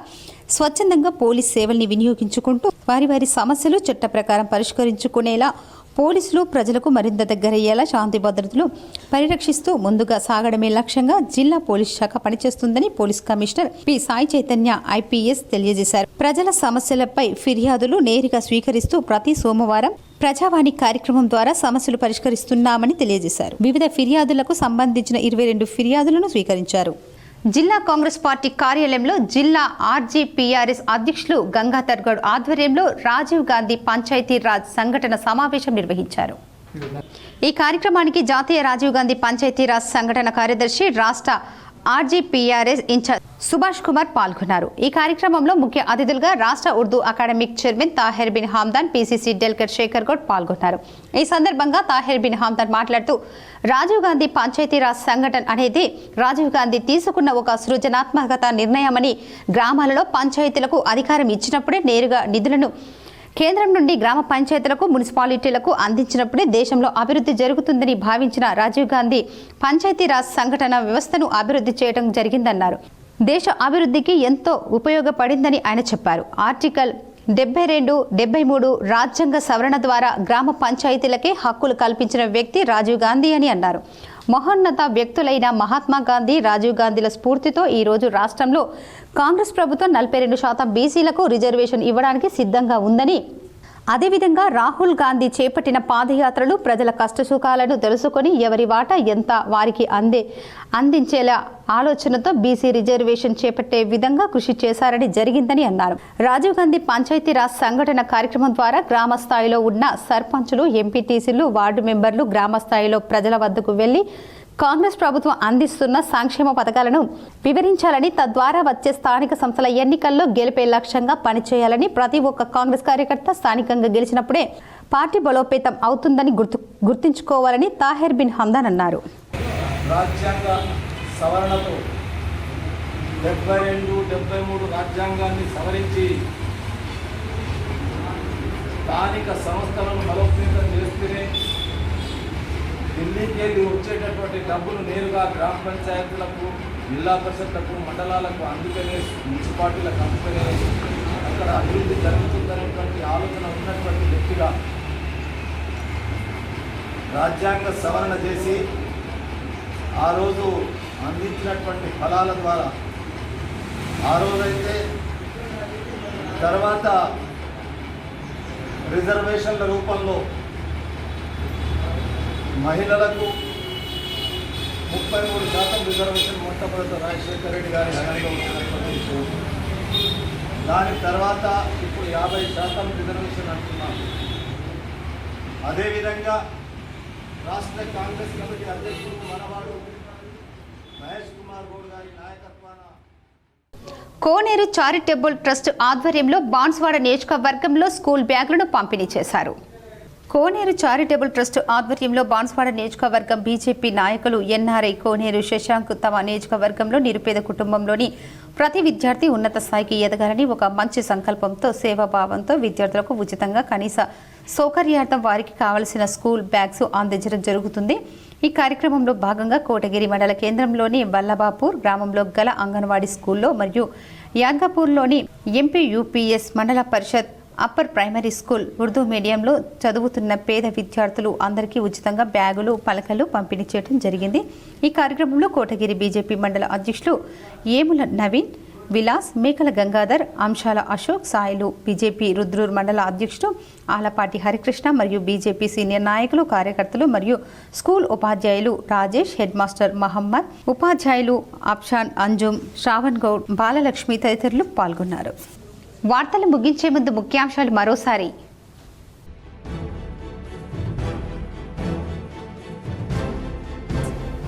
స్వచ్ఛందంగా పోలీస్ సేవల్ని వినియోగించుకుంటూ వారి వారి సమస్యలు చట్ట ప్రకారం పరిష్కరించుకునేలా పోలీసులు ప్రజలకు మరింత దగ్గరయ్యేలా శాంతి భద్రతలు పరిరక్షిస్తూ ముందుగా సాగడమే లక్ష్యంగా జిల్లా పోలీస్ శాఖ పనిచేస్తుందని police commissioner P Sai Chaitanya IPS తెలియజేశారు. ప్రజల సమస్యలపై ఫిర్యాదులు నేరుగా స్వీకరిస్తూ ప్రతి సోమవారం ప్రజావాణి కార్యక్రమం ద్వారా సమస్యలు పరిష్కరిస్తున్నామని తెలియజేశారు. వివిధ ఫిర్యాదులకు సంబంధించిన 22 ఫిర్యాదులను స్వీకరించారు. జిల్లా కాంగ్రెస్ పార్టీ కార్యాలయంలో జిల్లా ఆర్జీపీఆర్ఎస్ అధ్యక్షులు గంగాధర్ గౌడ్ ఆధ్వర్యంలో రాజీవ్ గాంధీ పంచాయతీరాజ్ సంఘటన సమావేశం నిర్వహించారు. ఈ కార్యక్రమానికి జాతీయ రాజీవ్ గాంధీ పంచాయతీరాజ్ సంఘటన కార్యదర్శి, రాష్ట్ర ఆర్జీపీఆర్ఎస్ ఇన్ఛార్జ్ సుభాష్ కుమార్ పాల్గొన్నారు. ఈ కార్యక్రమంలో ముఖ్య అతిథులుగా రాష్ట్ర Urdu academic chairman Tahir bin Hamdan, PCC delegate Shekar Goud పాల్గొన్నారు. ఈ సందర్భంగా తాహిర్ బిన్ హమ్దాన్ మాట్లాడుతూ రాజీవ్ గాంధీ పంచాయతీరాజ్ సంఘటన అనేది రాజీవ్ గాంధీ తీసుకున్న ఒక సృజనాత్మకత నిర్ణయమని, గ్రామాలలో పంచాయతీలకు అధికారం ఇచ్చినప్పుడే నేరుగా నిధులను కేంద్రం నుండి గ్రామ పంచాయతీలకు, మున్సిపాలిటీలకు అందించినప్పుడే దేశంలో అభివృద్ధి జరుగుతుందని భావించిన రాజీవ్ గాంధీ పంచాయతీరాజ్ సంఘటన వ్యవస్థను అభివృద్ధి చేయడం జరిగిందన్నారు. దేశ అభివృద్ధికి ఎంతో ఉపయోగపడిందని ఆయన చెప్పారు. ఆర్టికల్ 72, 73 రాజ్యాంగ సవరణ ద్వారా గ్రామ పంచాయతీలకే హక్కులు కల్పించిన వ్యక్తి రాజీవ్ గాంధీ అని అన్నారు. మహోన్నత వ్యక్తులైన మహాత్మా గాంధీ, రాజీవ్ గాంధీల స్ఫూర్తితో ఈరోజు రాష్ట్రంలో కాంగ్రెస్ ప్రభుత్వం 42% బీసీలకు రిజర్వేషన్ ఇవ్వడానికి సిద్ధంగా ఉందని, అదేవిధంగా రాహుల్ గాంధీ చేపట్టిన పాదయాత్రలు ప్రజల కష్టసుఖాలను తెలుసుకొని ఎవరి వాటా ఎంత వారికి అందించేలా ఆలోచనతో బీసీ రిజర్వేషన్ చేపట్టే విధంగా కృషి చేశారని జరిగిందని అన్నారు. రాజీవ్ గాంధీ పంచాయతీరాజ్ సంఘటన కార్యక్రమం ద్వారా గ్రామ స్థాయిలో ఉన్న సర్పంచులు, ఎంపీటీసీలు, వార్డు మెంబర్లు గ్రామ స్థాయిలో ప్రజల వద్దకు వెళ్లి కాంగ్రెస్ ప్రభుత్వం అందిస్తున్న సంక్షేమ పథకాలను వివరించాలని, తద్వారా వచ్చే స్థానిక సంస్థల ఎన్నికల్లో గెలిపే లక్ష్యంగా పనిచేయాలని ప్రతి ఒక్క కాంగ్రెస్ కార్యకర్త స్థానికంగా గెలిచినప్పుడే పార్టీ బలోపేతం అవుతుందని గుర్తుంచుకోవాలని తాహిర్ బిన్ హందాన్ అన్నారు. రాజ్యాంగ సవరణతో 72, 73 రాజ్యాంగాన్ని సవరించి స్థానిక సంస్థలను బలోపేతం చేస్తేనే ఢిల్లీకి వెళ్ళి వచ్చేటటువంటి డబ్బులు నేరుగా గ్రామ పంచాయతీలకు, జిల్లా పరిషత్లకు, మండలాలకు అందుకనే మున్సిపాలిటీలకు అందుకనే అక్కడ అభివృద్ధి జరుగుతుందనేటువంటి ఆలోచన ఉన్నటువంటి వ్యక్తిగా రాజ్యాంగ సవరణ చేసి ఆ రోజు అందించినటువంటి ఫలాల ద్వారా ఆ రోజైతే తర్వాత రిజర్వేషన్ల రూపంలో మహిళలకు 33% రిజర్వేషన్ మొట్టమొదటి రాజశేఖర రెడ్డి గారి హయాంలో వచ్చినటువంటి విషయం. దాని తర్వాత ఇప్పుడు 50% రిజర్వేషన్ అంటున్నాం. అదేవిధంగా రాష్ట్ర కాంగ్రెస్ కమిటీ అధ్యక్షుడు మనవాడు మహేష్ కుమార్ గౌడ్ గారి నాయకత్వాన కోనేరు చారిటబుల్ ట్రస్ట్ ఆధ్వర్యంలో బాన్స్వాడ నియోజకవర్గంలో స్కూల్ బ్యాగులను పంపిణీ చేశారు. కోనేరు చారిటబుల్ ట్రస్ట్ ఆధ్వర్యంలో బాన్స్వాడ నియోజకవర్గం బీజేపీ నాయకులు ఎన్ఆర్ఐ కోనేరు శశాంక్ తమ నియోజకవర్గంలో నిరుపేద కుటుంబంలోని ప్రతి విద్యార్థి ఉన్నత స్థాయికి ఎదగాలని ఒక మంచి సంకల్పంతో, సేవాభావంతో విద్యార్థులకు ఉచితంగా కనీస సౌకర్యార్థం వారికి కావలసిన స్కూల్ బ్యాగ్స్ అందించడం జరుగుతుంది. ఈ కార్యక్రమంలో భాగంగా కోటగిరి మండల కేంద్రంలోని వల్లభాపూర్ గ్రామంలో గల అంగన్వాడీ స్కూల్లో మరియు యాగపూర్లోని ఎంపీ యూపీఎస్ మండల పరిషత్ అప్పర్ ప్రైమరీ స్కూల్ ఉర్దూ మీడియంలో చదువుతున్న పేద విద్యార్థులు అందరికీ ఉచితంగా బ్యాగులు, పలకలు పంపిణీ చేయడం జరిగింది. ఈ కార్యక్రమంలో కోటగిరి బీజేపీ మండల అధ్యక్షులు ఏముల నవీన్, విలాస్, మేకల గంగాధర్, అంశాల అశోక్, సాయిలు, బీజేపీ రుద్రూర్ మండల అధ్యక్షుడు ఆలపాటి హరికృష్ణ మరియు బీజేపీ సీనియర్ నాయకులు, కార్యకర్తలు మరియు స్కూల్ ఉపాధ్యాయులు రాజేష్, హెడ్ మాస్టర్ మహమ్మద్, ఉపాధ్యాయులు అఫ్షాన్, అంజుమ్, శ్రావణ్ గౌడ్, బాలలక్ష్మి తదితరులు పాల్గొన్నారు. వార్తలు ముగించే ముందు ముఖ్యాంశాలు మరోసారి.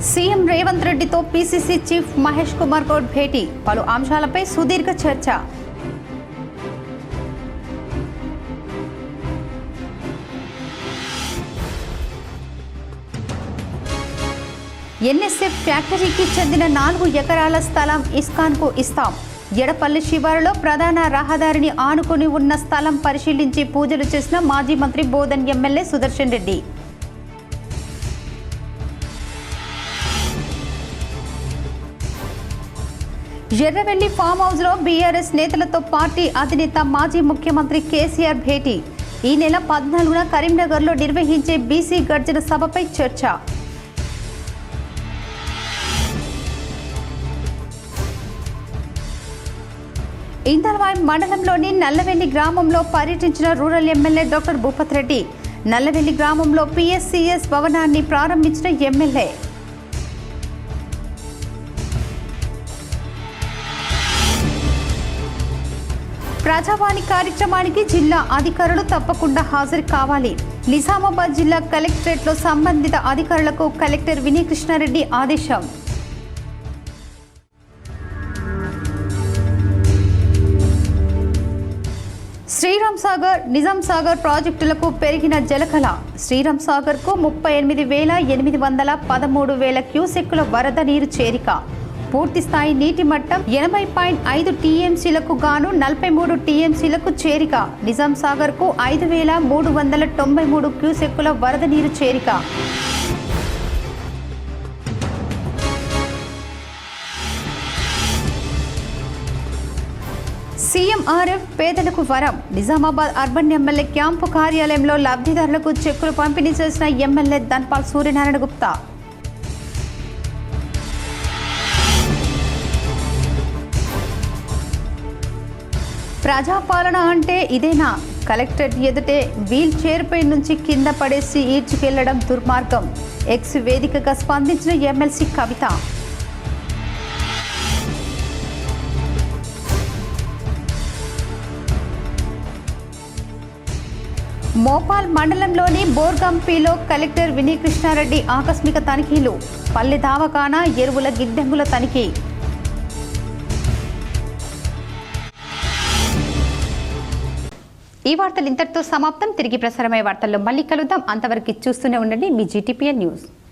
సీఎం రేవంత్ రెడ్డితో పీసీసీ చీఫ్ మహేష్ కుమార్ గౌడ్ భేటీ, పలు అంశాలపై సుదీర్ఘ చర్చ. ఎన్ఎస్ఎఫ్ ఫ్యాక్టరీకి చెందిన 4 ఎకరాల స్థలం ఇస్కాన్కు ఇస్తాం. ఎడపల్లి శివారులో ప్రధాన రహదారిని ఆనుకుని ఉన్న స్థలం పరిశీలించి పూజలు చేసిన మాజీ మంత్రి బోధన్ ఎమ్మెల్యే సుదర్శన్ రెడ్డి. ఎర్రవెల్లి ఫామ్ హౌస్లో బీఆర్ఎస్ నేతలతో పార్టీ అధినేత మాజీ ముఖ్యమంత్రి కేసీఆర్ భేటీ. ఈ నెల 14న కరీంనగర్లో నిర్వహించే బీసీ గర్జన సభపై చర్చ. ఇందల్వాయి మండలంలోని నల్లవెల్లి గ్రామంలో పర్యటించిన rural MLA doctor Bhupath Reddy. Nallavelli గ్రామంలో పిఎస్సిఎస్ భవనాన్ని ప్రారంభించిన ఎమ్మెల్యే. ప్రజావాణి కార్యక్రమానికి జిల్లా అధికారులు తప్పకుండా హాజరు కావాలి. నిజామాబాద్ జిల్లా కలెక్టరేట్లో సంబంధిత అధికారులకు కలెక్టర్ వినయ్ కృష్ణారెడ్డి ఆదేశం. శ్రీరామ్ సాగర్, నిజాం సాగర్ ప్రాజెక్టులకు పెరిగిన జలకళ. శ్రీరామ్ సాగర్కు 38,813 క్యూసెక్కుల వరద నీరు చేరిక. పూర్తి స్థాయి నీటి మట్టం 80.5 టీఎంసీలకు గాను 43 టీఎంసీలకు చేరిక. నిజాం సాగర్కు 5,393 క్యూసెక్కుల వరద నీరు చేరిక. సీఎంఆర్ఎఫ్ పేదలకు వరం. నిజామాబాద్ అర్బన్ ఎమ్మెల్యే క్యాంపు కార్యాలయంలో లబ్ధిదారులకు చెక్కులు పంపిణీ చేసిన ఎమ్మెల్యే ధన్పాల్ సూర్యనారాయణ గుప్తా. ప్రజాపాలన అంటే ఇదేనా? కలెక్టరేట్ ఎదుటే వీల్ చైర్పై నుంచి కింద పడేసి ఈడ్చుకెళ్లడం దుర్మార్గం. ఎక్స్ వేదికగా స్పందించిన ఎమ్మెల్సీ కవిత. మోపాల్ మండలంలోని బోర్గంపిలో కలెక్టర్ వినయ్ కృష్ణారెడ్డి ఆకస్మిక తనిఖీలు. పల్లె దావకాన ఎరువుల గిడ్డంగుల తనిఖీ. ఈ వార్తలు ఇంతటితో సమాప్తం. తిరిగి ప్రసారమయ్యే వార్తల్లో మళ్ళీ కలుద్దాం. అంతవరకు చూస్తూనే ఉండండి మీ GTPN న్యూస్.